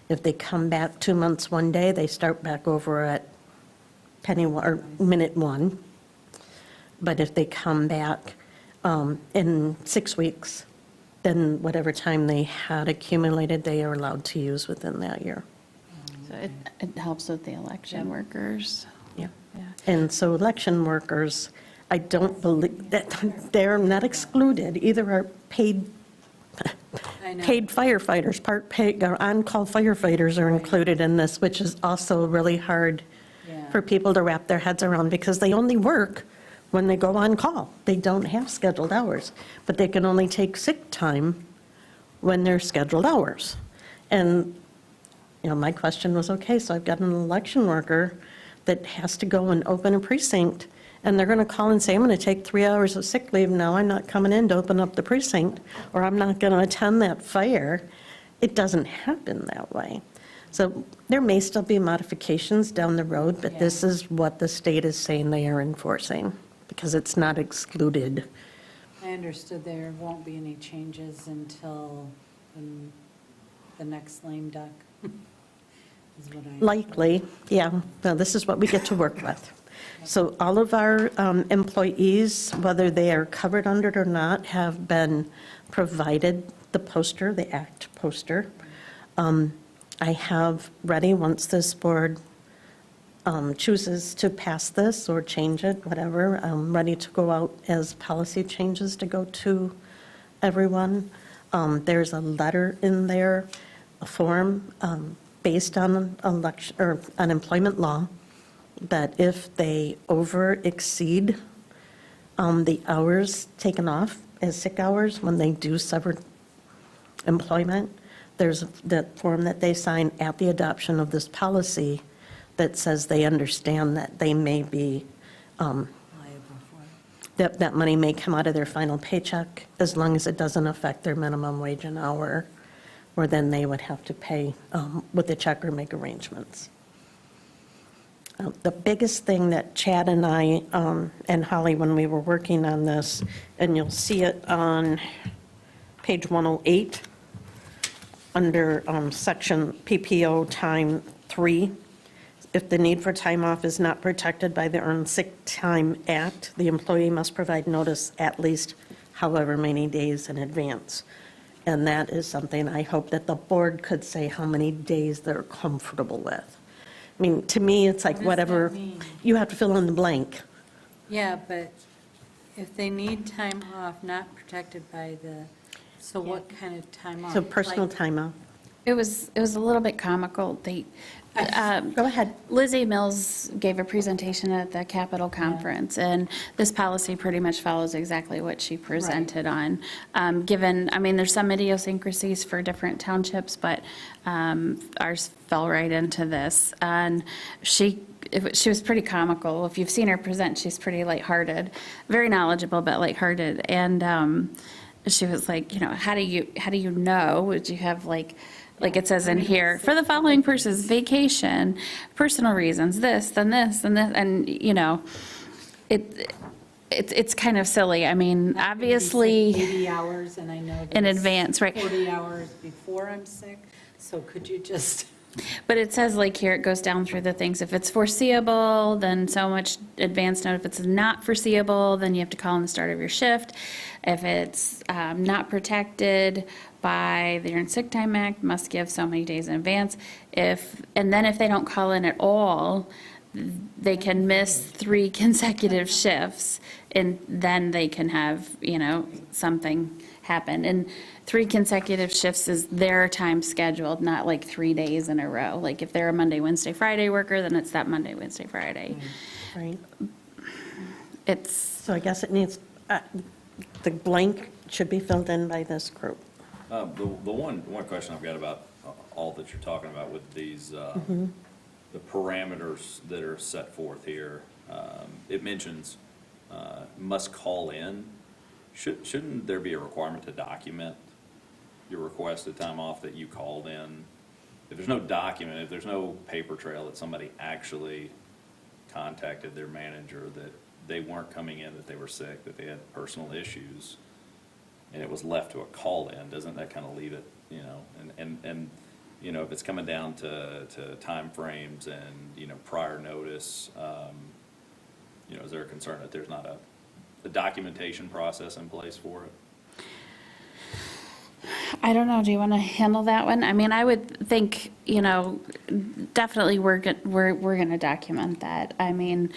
If they come back 2 months, 1 day, they start back over at minute 1. But if they come back in 6 weeks, then whatever time they had accumulated, they are allowed to use within that year. So it helps with the election workers. Yeah. Yeah. And so election workers, I don't believe that they're not excluded, either are paid I know. paid firefighters, part-paid, or on-call firefighters are included in this, which is also really hard Yeah. for people to wrap their heads around, because they only work when they go on call. They don't have scheduled hours, but they can only take sick time when they're scheduled hours. And, you know, my question was, okay, so I've got an election worker that has to go and open a precinct, and they're going to call and say, I'm going to take 3 hours of sick leave now, I'm not coming in to open up the precinct, or I'm not going to attend that fire. It doesn't happen that way. So there may still be modifications down the road, but this is what the state is saying they are enforcing, because it's not excluded. I understood there won't be any changes until the next lame duck. Is what I. Likely, yeah. Now, this is what we get to work with. So all of our employees, whether they are covered under it or not, have been provided the poster, the ACT poster. I have ready, once this board chooses to pass this or change it, whatever, I'm ready to go out as policy changes to go to everyone. There's a letter in there, a form based on election, or unemployment law, that if they over exceed the hours taken off as sick hours when they do sever employment. There's that form that they sign at the adoption of this policy that says they understand that they may be, that money may come out of their final paycheck as long as it doesn't affect their minimum wage an hour, or then they would have to pay with a check or make arrangements. The biggest thing that Chad and I and Holly, when we were working on this, and you'll see it on page 108, under section PPO time 3, if the need for time off is not protected by the Earned Sick Time Act, the employee must provide notice at least however many days in advance. And that is something I hope that the board could say how many days they're comfortable with. I mean, to me, it's like What does whatever, that mean? you have to fill in the blank. Yeah, but if they need time off not protected by the, so what kind of time off? So personal Like- time off. It was a little bit comical. Go ahead. Lizzie Mills gave a presentation at the Capitol Conference, and this policy pretty much follows exactly what she presented on. Given, I mean, there's some idiosyncrasies for different townships, but ours fell right into this. And she was pretty comical. If you've seen her present, she's pretty lighthearted, very knowledgeable, but lighthearted. And she was like, you know, how do you know? Would you have like it says in here, for the following persons, vacation, personal reasons, this, then this, and this, and, you know, it's kind of silly. I mean, Not gonna be obviously, sick 80 hours, and I know that in it's advance, right. 40 hours before I'm sick, so could you just, but it says like here, it goes down through the things. If it's foreseeable, then so much advance note. If it's not foreseeable, then you have to call on the start of your shift. If it's not protected by the Earned Sick Time Act, must give so many days in advance. And then if they don't call in at all, they can miss 3 consecutive shifts, and then they can have, you know, something happen. And 3 consecutive shifts is their time scheduled, not like 3 days in a row. Like if they're a Monday, Wednesday, Friday worker, then it's that Monday, Wednesday, Friday. Right. It's, So I guess it needs, the blank should be filled in by this group. The one question I've got about all that you're talking about with these, the parameters that are set forth here, it mentions must call in. Shouldn't there be a requirement to document your requested time off that you called in? If there's no document, if there's no paper trail that somebody actually contacted their manager that they weren't coming in, that they were sick, that they had personal issues, and it was left to a call-in, doesn't that kind of leave it, you know? And you know, if it's coming down to timeframes and, you know, prior notice, you know, is there a concern that there's not a documentation process in place for it? I don't know, do you want to handle that one? I mean, I would think, you know, definitely we're going to document that. I mean,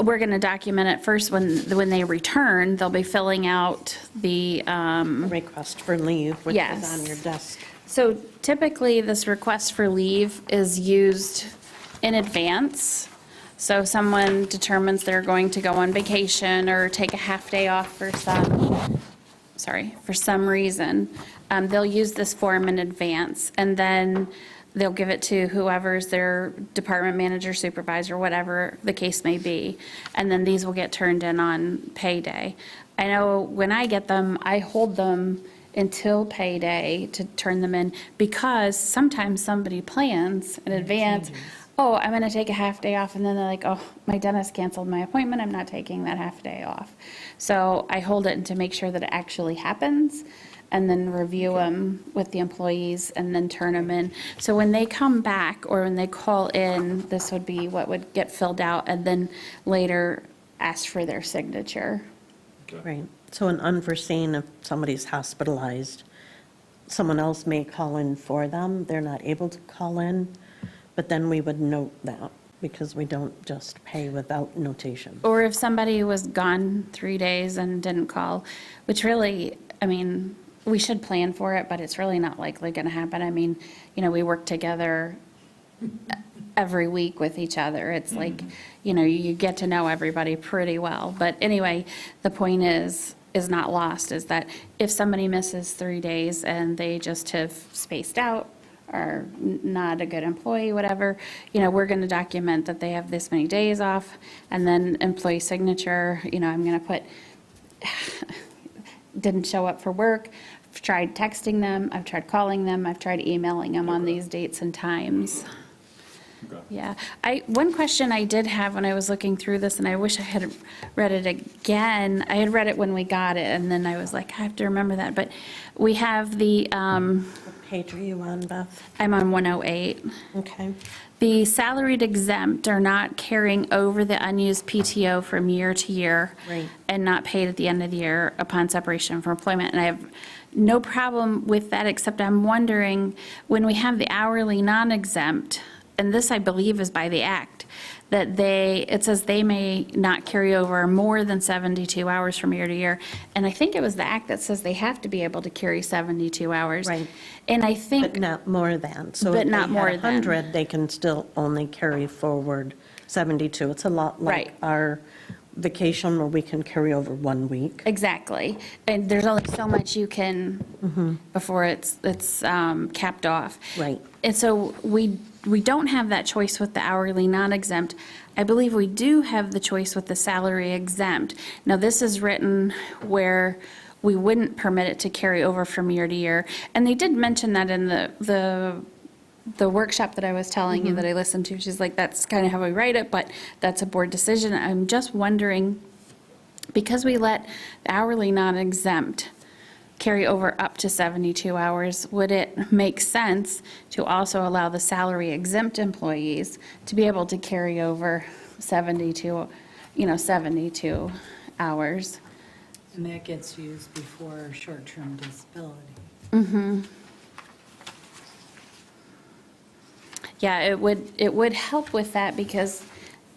we're going to document it first when they return, they'll be filling out the, Request for leave, which is Yes. on your desk. so typically this request for leave is used in advance. So if someone determines they're going to go on vacation or take a half day off for some reason, they'll use this form in advance, and then they'll give it to whoever's their department manager, supervisor, whatever the case may be, and then these will get turned in on payday. I know when I get them, I hold them until payday to turn them in, because sometimes somebody plans in advance, oh, I'm going to take a half day off, and then they're like, oh, my dentist canceled my appointment, I'm not taking that half day off. So I hold it to make sure that it actually happens, and then review them with the employees, and then turn them in. So when they come back, or when they call in, this would be what would get filled out, and then later ask for their signature. Right. So an unforeseen, if somebody's hospitalized, someone else may call in for them. They're not able to call in, but then we would note that, because we don't just pay without notation. Or if somebody was gone 3 days and didn't call, which really, I mean, we should plan for it, but it's really not likely going to happen. I mean, you know, we work together every week with each other. It's like, you get to know everybody pretty well. But anyway, the point is not lost, is that if somebody misses 3 days and they just have spaced out or not a good employee, whatever, we're going to document that they have this many days off, and then employee signature, I'm going to put, didn't show up for work. I've tried texting them, I've tried calling them, I've tried emailing them on these dates and times. Okay. Yeah, one question I did have when I was looking through this, and I wish I had read it again. I had read it when we got it, and then I was like, I have to remember that. But we have the, What page are you on, Beth? I'm on 108. Okay. The salaried exempt are not carrying over the unused PTO from year to year. Right. And not paid at the end of the year upon separation from employment. And I have no problem with that, except I'm wondering, when we have the hourly non-exempt, and this I believe is by the act, that it says they may not carry over more than 72 hours from year to year. And I think it was the act that says they have to be able to carry 72 hours. Right. And I But think, not more than. So But if they not had more than. 100, they can still only carry forward 72. It's a lot Right. like our vacation where we can carry over 1 week. exactly. And there's only so much you can, before it's capped off. Right. And so we don't have that choice with the hourly non-exempt. I believe we do have the choice with the salary exempt. Now, this is written where we wouldn't permit it to carry over from year to year. And they did mention that in the workshop that I was telling you that I listened to. She's like, that's kind of how we write it, but that's a board decision. I'm just wondering, because we let the hourly non-exempt carry over up to 72 hours, would it make sense to also allow the salary exempt employees to be able to carry over 72 hours? And that gets used before short-term disability. Yeah, it would help with that, because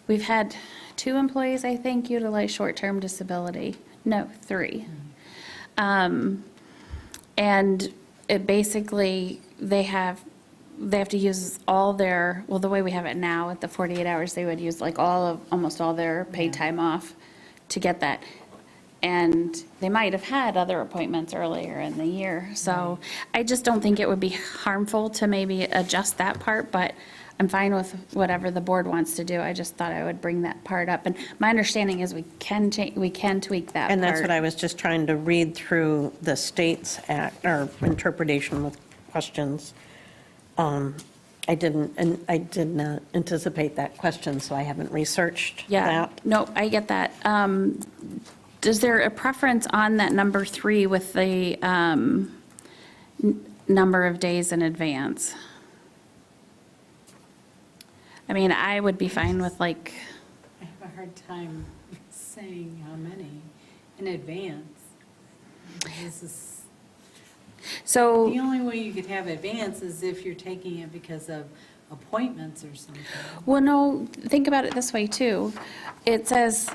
we've had 2 employees, I think, utilize short-term disability. No, 3. And it basically, they have to use all their, well, the way we have it now, at the 48 hours, they would use like almost all their paid time off to get that. And they might have had other appointments earlier in the year. So I just don't think it would be harmful to maybe adjust that part, but I'm fine with whatever the board wants to do. I just thought I would bring that part up. And my understanding is we can tweak that part. And that's what I was just trying to read through the state's act, or interpretation with questions. I did not anticipate that question, so I haven't researched Yeah, that. no, I get that. Is there a preference on that number 3 with the number of days in advance? I mean, I would be fine with like, I have a hard time saying how many in advance. This is, so, the only way you could have advance is if you're taking it because of appointments or something. well, no, think about it this way too. It says,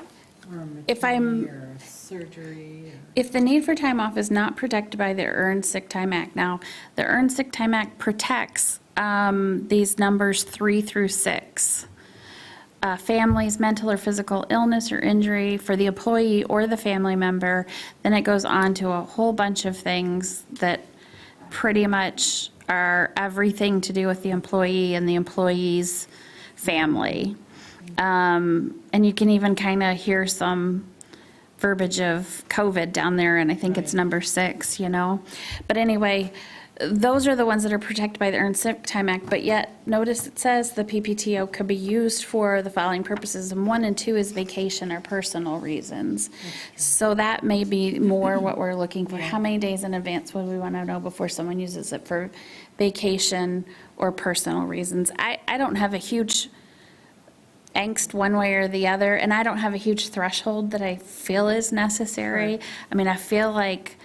Or a If I'm- maternity or a surgery. if the need for time off is not protected by the Earned Sick Time Act. Now, the Earned Sick Time Act protects these numbers 3 through 6. Families, mental or physical illness or injury for the employee or the family member. Then it goes on to a whole bunch of things that pretty much are everything to do with the employee and the employee's family. And you can even kind of hear some verbiage of COVID down there, and I think it's number 6, But anyway, those are the ones that are protected by the Earned Sick Time Act, but yet, notice it says the PPTO could be used for the following purposes, and 1 and 2 is vacation or personal reasons. So that may be more what we're looking for. How many days in advance would we want to know before someone uses it for vacation or personal reasons? I don't have a huge angst one way or the other, and I don't have a huge threshold that I feel is necessary. I mean, I feel like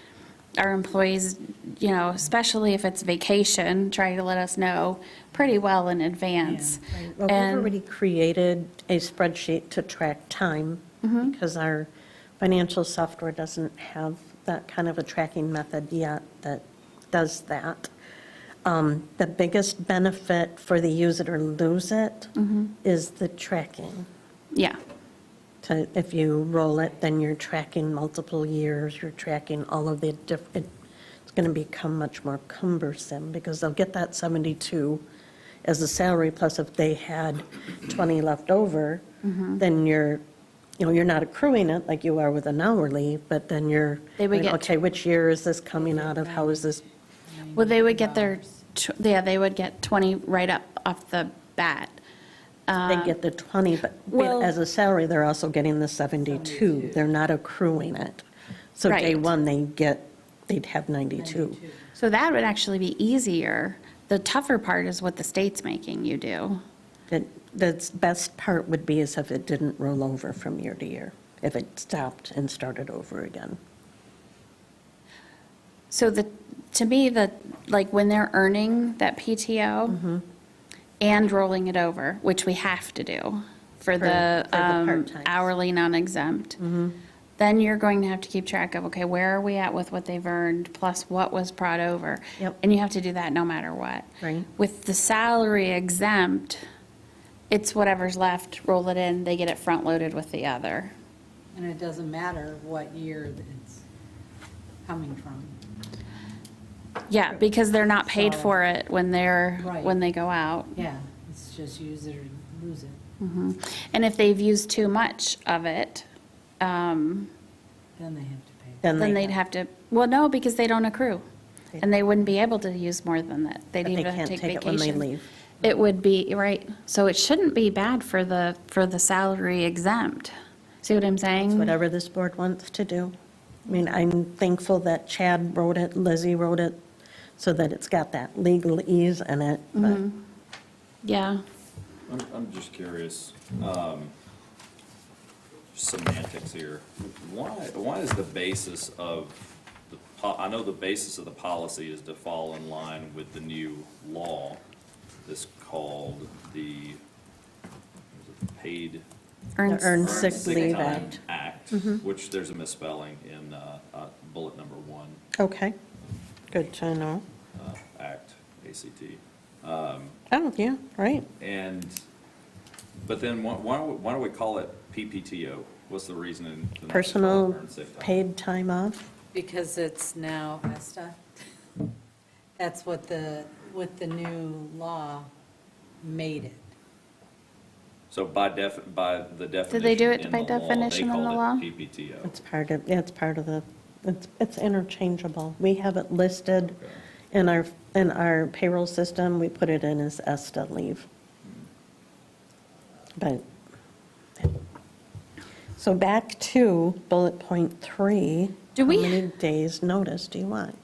our employees, especially if it's vacation, try to let us know pretty well in advance. Well, we've And- already created a spreadsheet to track time, because our financial software doesn't have that kind of a tracking method yet that does that. The biggest benefit for the use it or lose it is the tracking. Yeah, So if you roll it, then you're tracking multiple years, you're tracking all of the different, it's going to become much more cumbersome because they'll get that 72 as a salary, plus if they had 20 left over, then you're not accruing it like you are with an hourly, but then you're, They would get- okay, which year is this coming out of? How is this? well, they would get they would get 20 right up off the bat. They get the 20, but well- as a salary, they're also getting the 72. They're not accruing it. So day Right. one, they'd have 92. So that would actually be easier. The tougher part is what the state's making you do. The best part would be is if it didn't roll over from year to year, if it stopped and started over again. So to me, like when they're earning that PTO and rolling it over, which we have to do for the part-times. hourly non-exempt, then you're going to have to keep track of, okay, where are we at with what they've earned plus what was brought over? Yep. And you have to do that no matter what. Right. With the salary exempt, it's whatever's left, roll it in, they get it front-loaded with the other. And it doesn't matter what year it's coming from. Yeah, because they're not paid So- for it when Right. when they go out. Yeah, it's just use it or lose it. And if they've used too much of it, Then they have to pay. then they'd have to, well, no, because they don't accrue. And they wouldn't be able to use more than that. They'd But they even can't take take it when they vacation. leave. It would be, right, so it shouldn't be bad for the salary exempt. See what I'm saying? Whatever this board wants to do. I mean, I'm thankful that Chad wrote it, Lizzie wrote it, so that it's got that legal ease in it, but Yeah. I'm just curious, semantics here. Why is the basis of, I know the basis of the policy is to fall in line with the new law that's called the Paid the Earned Sick Sick Leave Time Act. Act, which there's a misspelling in bullet number 1, Okay, good to know. Act, ACT. Oh, yeah, right. And, but then why do we call it PPTO? What's the reason in? to not just call it Personal earned sick time? paid time off. Because it's now ESTA. That's what with the new law made it. So by the definition they do it in by the law, definition in the law? They called it PPTO. It's part of, yeah, it's part of the, it's interchangeable. We have it listed Okay. in our payroll system, we put it in as ESTA leave. But, so back to bullet point 3. Do we- How many days' notice do you want?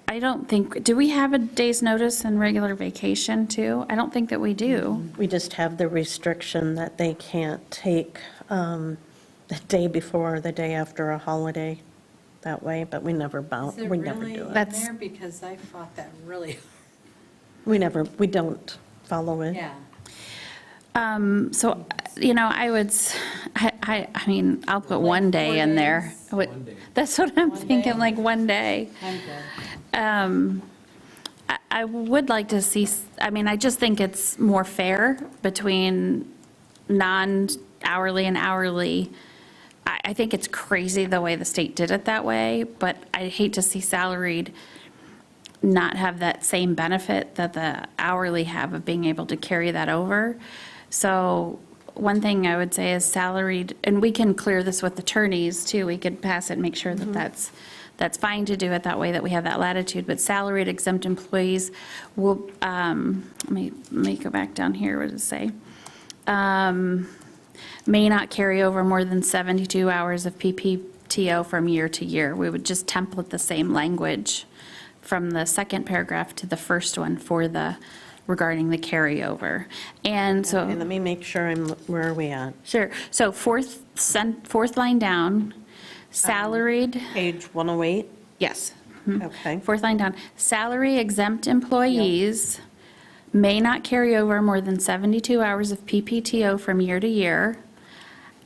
I don't think, do we have a day's notice and regular vacation too? I don't think that we do. We just have the restriction that they can't take the day before, or the day after a holiday that way, but we never Is it we never really do in it. That's- there? Because I fought that really, We don't follow it. yeah. So, I would, I mean, I'll put Like 1 day 4 in there. days? One day. That's what I'm 1 day? thinking, like 1 day. I'm good. I would like to see, I mean, I just think it's more fair between non-hourly and hourly. I think it's crazy the way the state did it that way, but I hate to see salaried not have that same benefit that the hourly have of being able to carry that over. So one thing I would say is salaried, and we can clear this with attorneys too, we could pass it and make sure that that's fine to do it that way, that we have that latitude, but salaried exempt employees will, let me go back down here, what does it say? May not carry over more than 72 hours of PPTO from year to year. We would just template the same language from the second paragraph to the first one for regarding the carryover. And so. Okay, let me make sure where are we at? Sure. So fourth line down, salaried, Page 108? yes. Okay. Fourth line down, salary exempt employees may not carry over more than 72 hours of PPTO from year to year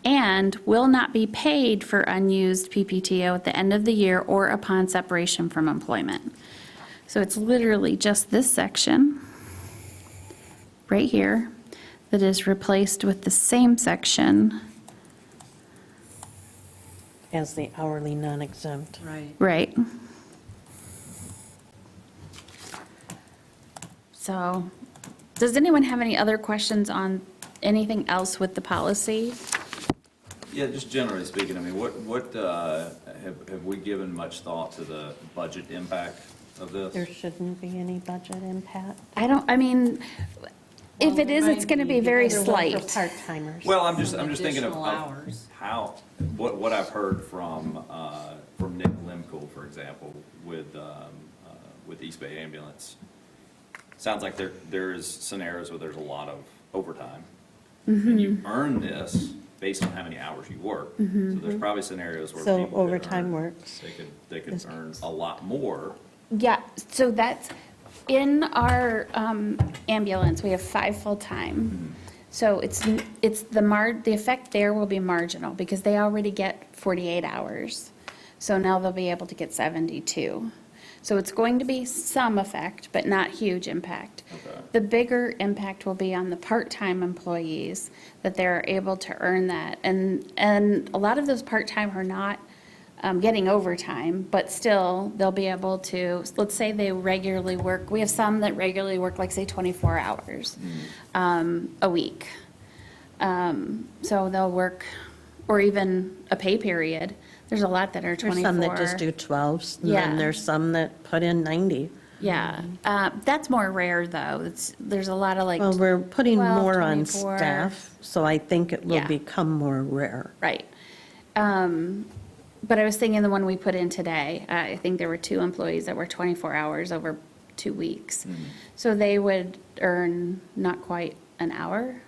and will not be paid for unused PPTO at the end of the year or upon separation from employment. So it's literally just this section right here that is replaced with the same section, As the hourly non-exempt. Right. right? So, does anyone have any other questions on anything else with the policy? Yeah, just generally speaking, I mean, have we given much thought to the budget impact of this? There shouldn't be any budget impact. I mean, if Well, it is, there it's might going to be be very For slight. part-timers. Well, I'm just thinking of Additional hours. how, what I've heard from Nick Limcool, for example, with East Bay Ambulance. Sounds like there is scenarios where there's a lot of overtime. And you earn this based on how many hours you work. So there's probably scenarios where So people could overtime earn- works. They could earn a lot more. Yeah, so that's, in our ambulance, we have 5 full-time. So the effect there will be marginal, because they already get 48 hours. So now they'll be able to get 72. So it's going to be some effect, but not huge impact. Okay. The bigger impact will be on the part-time employees, that they're able to earn that. And a lot of those part-time are not getting overtime, but still, they'll be able to, let's say they regularly work, we have some that regularly work, like, say, 24 hours a week. So they'll work, or even a pay period. There's a lot that are 24. There's some that just do 12s, and Yeah. then there's some that put in 90. Yeah, that's more rare, though. There's a lot of like. Well, we're putting 12, more on 24. staff, so I think it will Yeah. become more rare. Right. But I was thinking the one we put in today, I think there were 2 employees that were 24 hours over 2 weeks. So they would earn not quite an hour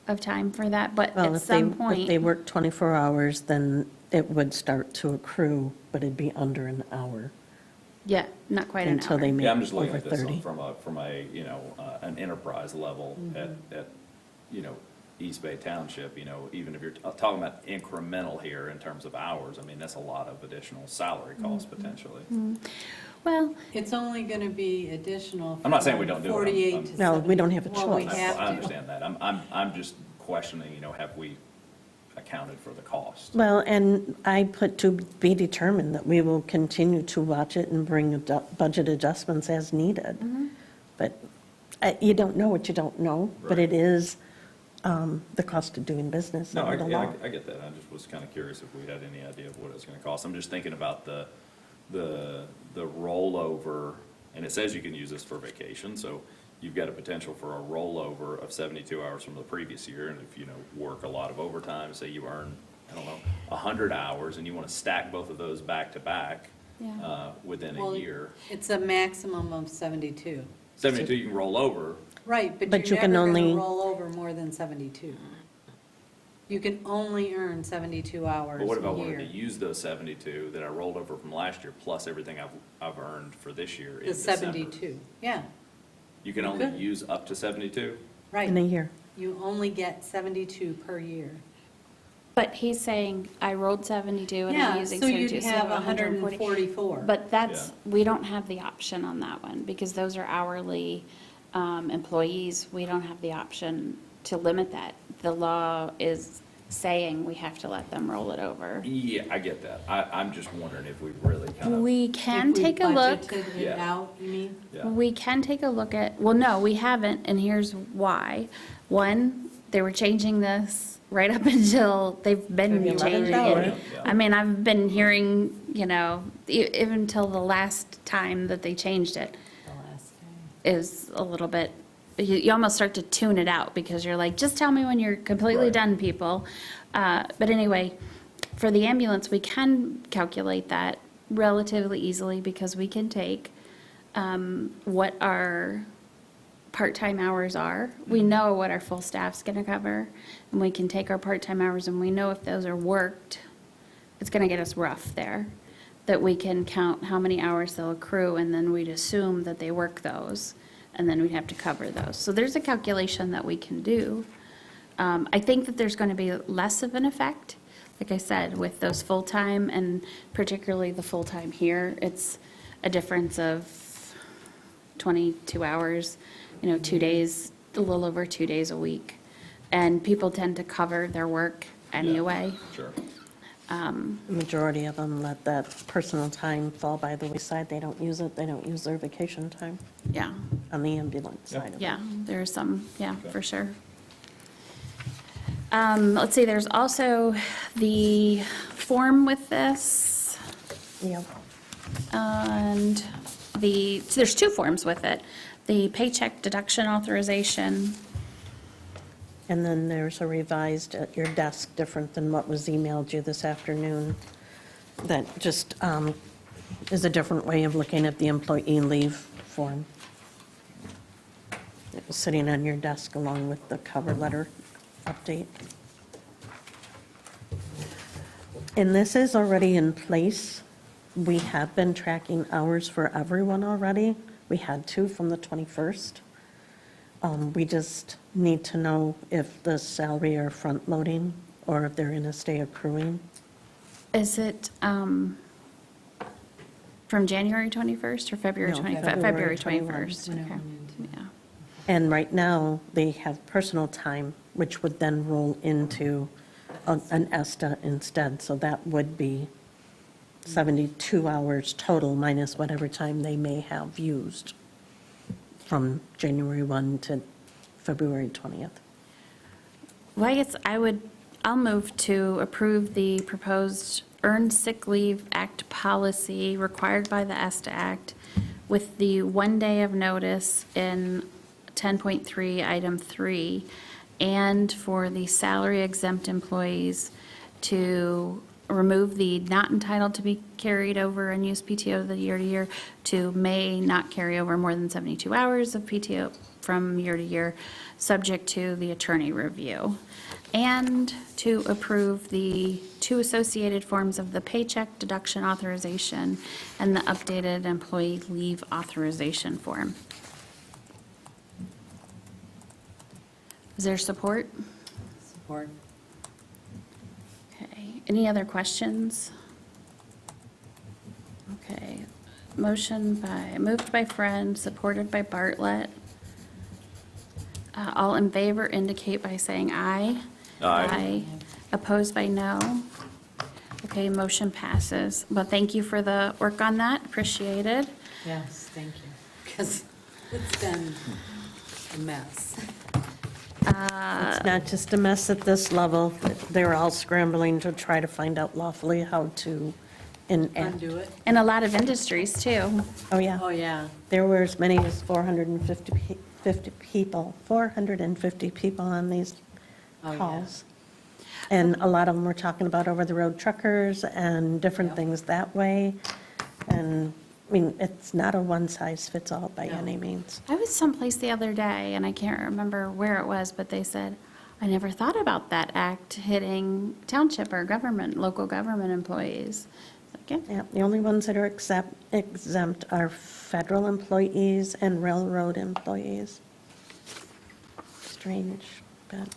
of time for that, but Well, at if they, some if point. they work 24 hours, then it would start to accrue, but it'd be under an hour Yeah, not quite an until they hour. make Yeah, I'm just looking over at this 30. from a, an enterprise level at, East Bay Township, even if you're talking about incremental here in terms of hours, I mean, that's a lot of additional salary costs potentially. Well, It's only going to be additional. I'm not saying we from don't do it. 48 to No, we don't have a 70. Well, we choice. have I to. understand that. I'm just questioning, have we accounted for the cost? Well, and I put to be determined that we will continue to watch it and bring budget adjustments as needed. But you don't know what you don't know, but it Right. is the cost of doing business No, under the law. I get that. I just was kind of curious if we had any idea of what it was going to cost. I'm just thinking about the rollover, and it says you can use this for vacation, so you've got a potential for a rollover of 72 hours from the previous year, and if you work a lot of overtime, say you earn, 100 hours, and you want to stack both of those back to back Yeah. within Well, a year. It's a maximum of 72. 72 you can roll over. Right, but But you're you can never going only- to roll over more than 72. You can only earn 72 hours But what if I a wanted year. to use those 72 that I rolled over from last year, plus everything I've earned for this year in The December? 72, yeah, You can You only could. use up to 72? right. In a year. You only get 72 per year. but he's saying, I rolled 72 and I'm Yeah, using so 72, you'd so have 140. 144. But that's, Yeah. we don't have the option on that one, because those are hourly employees. We don't have the option to limit that. The law is saying we have to let them roll it over. Yeah, I get that. I'm just wondering if we really kind of, We can If we take a look. budgeted it Yeah. out, you mean? yeah. We can take a look at, well, no, we haven't, and here's why. One, they were changing this right up until they've been Maybe 11th changing hour. it. Yeah. I mean, I've been hearing, even until the last time that they changed it The last time. is a little bit, you almost start to tune it out, because you're like, just tell me when you're completely Right. done, people. But anyway, for the ambulance, we can calculate that relatively easily, because we can take what our part-time hours are. We know what our full staff's gonna cover, and we can take our part-time hours, and we know if those are worked, it's gonna get us rough there, that we can count how many hours they'll accrue, and then we'd assume that they work those, and then we'd have to cover those. So there's a calculation that we can do. I think that there's gonna be less of an effect, like I said, with those full-time, and particularly the full-time here. It's a difference of 22 hours, 2 days, a little over 2 days a week. And people tend to cover their work anyway. Sure. The majority of them let that personal time fall by the wayside. They don't use it. They don't use their vacation time Yeah, on the ambulance side of it. yeah, there's some, yeah, for sure. Let's see, there's also the form with this. Yep. And so there's two forms with it. The paycheck deduction authorization. And then there's a revised at your desk, different than what was emailed you this afternoon, that just is a different way of looking at the employee leave form. It was sitting on your desk along with the cover letter update. And this is already in place. We have been tracking hours for everyone already. We had to from the 21st. We just need to know if the salary are front-loading or if they're going to stay accruing. Is it from January 21st or February No, 21st? February February 21. 21st, okay. Yeah. And right now, they have personal time, which would then roll into an ESTA instead. So that would be 72 hours total minus whatever time they may have used from January 1 to February 20th. Well, I guess I'll move to approve the proposed Earned Sick Leave Act policy required by the ESTA Act with the 1 day of notice in 10.3, item 3, and for the salary exempt employees to remove the not entitled to be carried over and use PTO the year to year to may not carry over more than 72 hours of PTO from year to year, subject to the attorney review. And to approve the 2 associated forms of the paycheck deduction authorization and the updated employee leave authorization form. Is there support? Support. Okay, any other questions? Okay, moved by Friend, supported by Bartlett. All in favor indicate by saying aye. Aye. Opposed by no. Okay, motion passes. Well, thank you for the work on that, appreciate it. Yes, thank you, because it's been a mess. It's not just a mess at this level. They're all scrambling to try to find out lawfully how to enact. Undo it? In a lot of industries, too. Oh, yeah. Oh, yeah. There were as many as 450 people on these Oh, yeah. calls. And a lot of them were talking about over-the-road truckers and different Yep. things that way. And, I mean, it's not a one-size-fits-all by No. any means. I was someplace the other day, and I can't remember where it was, but they said, I never thought about that act hitting township or government, local government employees. It's like, yeah, Yeah, the only ones that are exempt are federal employees and railroad employees. Strange, but.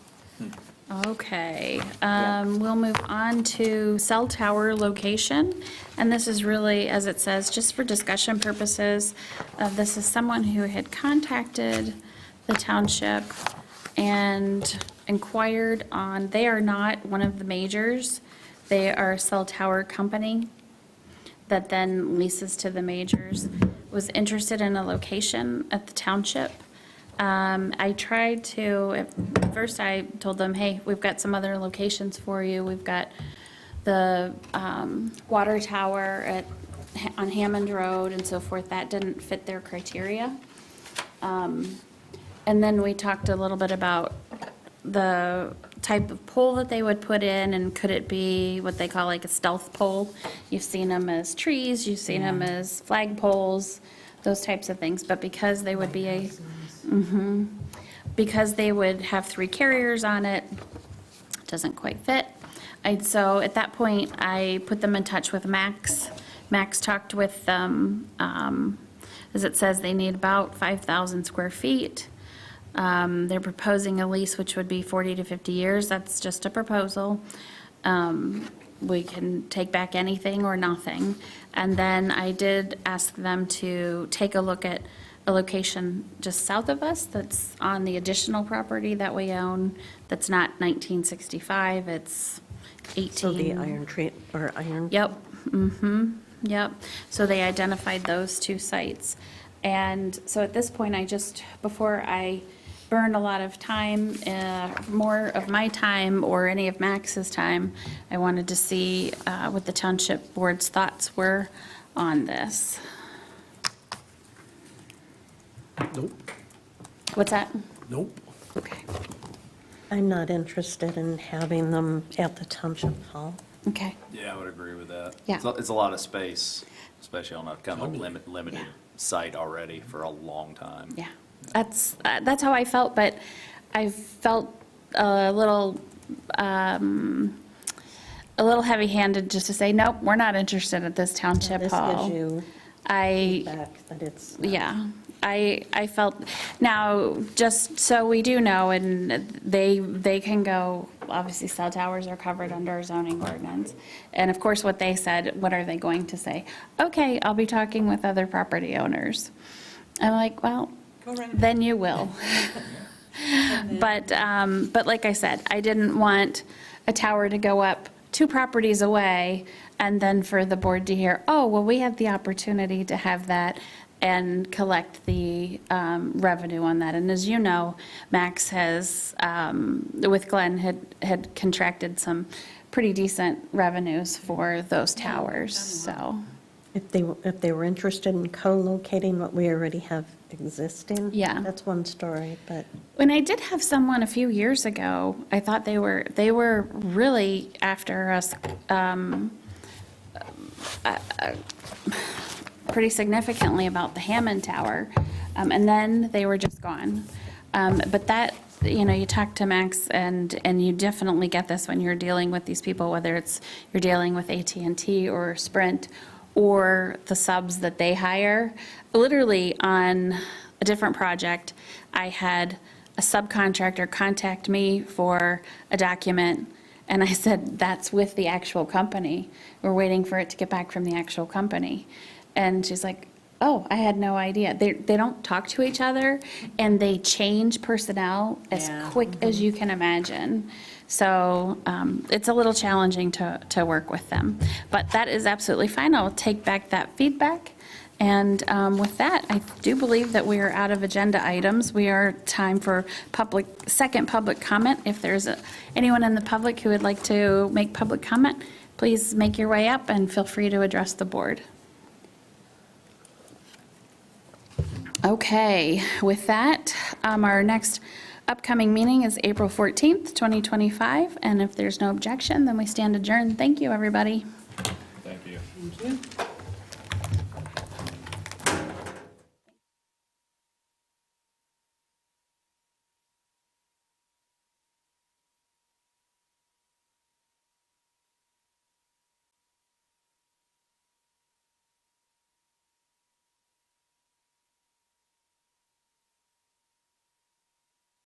okay. We'll move on to cell tower location. And this is really, as it says, just for discussion purposes. This is someone who had contacted the township and inquired on, they are not one of the majors. They are a cell tower company that then leases to the majors, was interested in a location at the township. I tried to, at first I told them, hey, we've got some other locations for you. We've got the water tower on Hammond Road and so forth. That didn't fit their criteria. And then we talked a little bit about the type of pole that they would put in, and could it be what they call like a stealth pole? You've seen them as trees, you've seen them as flag poles, those types of things. But because they would be because they would have 3 carriers on it, it doesn't quite fit. So at that point, I put them in touch with Max. Max talked with them. As it says, they need about 5,000 square feet. They're proposing a lease which would be 40 to 50 years. That's just a proposal. We can take back anything or nothing. And then I did ask them to take a look at a location just south of us that's on the additional property that we own, that's not 1965, it's 18. So the Iron Tree, or Iron. Yep, yep. So they identified those two sites. And so at this point, before I burn a lot of time, more of my time or any of Max's time, I wanted to see what the township board's thoughts were on this. Nope, What's that? nope. Okay, I'm not interested in having them at the Township Hall. okay, Yeah, I would agree with that. Yeah. It's a lot of space, especially on a kind of Totally. limited Yeah. site already for a long time. yeah. That's how I felt, but I felt a little heavy-handed just to say, nope, we're not interested at this township This hall. gives you I, feedback that it's. yeah, I felt, now, just so we do know, and they can go, obviously cell towers are covered under our zoning ordinance. And of course, what they said, what are they going to say? Okay, I'll be talking with other property owners. I'm like, well, then you will. But like I said, I didn't want a tower to go up 2 properties away and then for the board to hear, oh, well, we had the opportunity to have that and collect the revenue on that. And as you know, Max has, with Glenn, had contracted some pretty decent revenues for those towers, so. If they were interested in co-locating what we already have existing. Yeah. That's one story, but When I did have someone a few years ago, I thought they were really after us pretty significantly about the Hammond Tower, and then they were just gone. But that, you talk to Max, and you definitely get this when you're dealing with these people, whether it's you're dealing with AT&T or Sprint or the subs that they hire. Literally on a different project, I had a subcontractor contact me for a document, and I said, that's with the actual company. We're waiting for it to get back from the actual company. And she's like, oh, I had no idea. They don't talk to each other, and they change personnel as quick as you can imagine. So it's a little challenging to work with them. But that is absolutely fine. I'll take back that feedback. And with that, I do believe that we are out of agenda items. We are time for second public comment. If there's anyone in the public who would like to make public comment, please make your way up and feel free to address the board. Okay, with that, our next upcoming meeting is April 14th, 2025, and if there's no objection, then we stand adjourned. Thank you, everybody. Thank you. Thank you.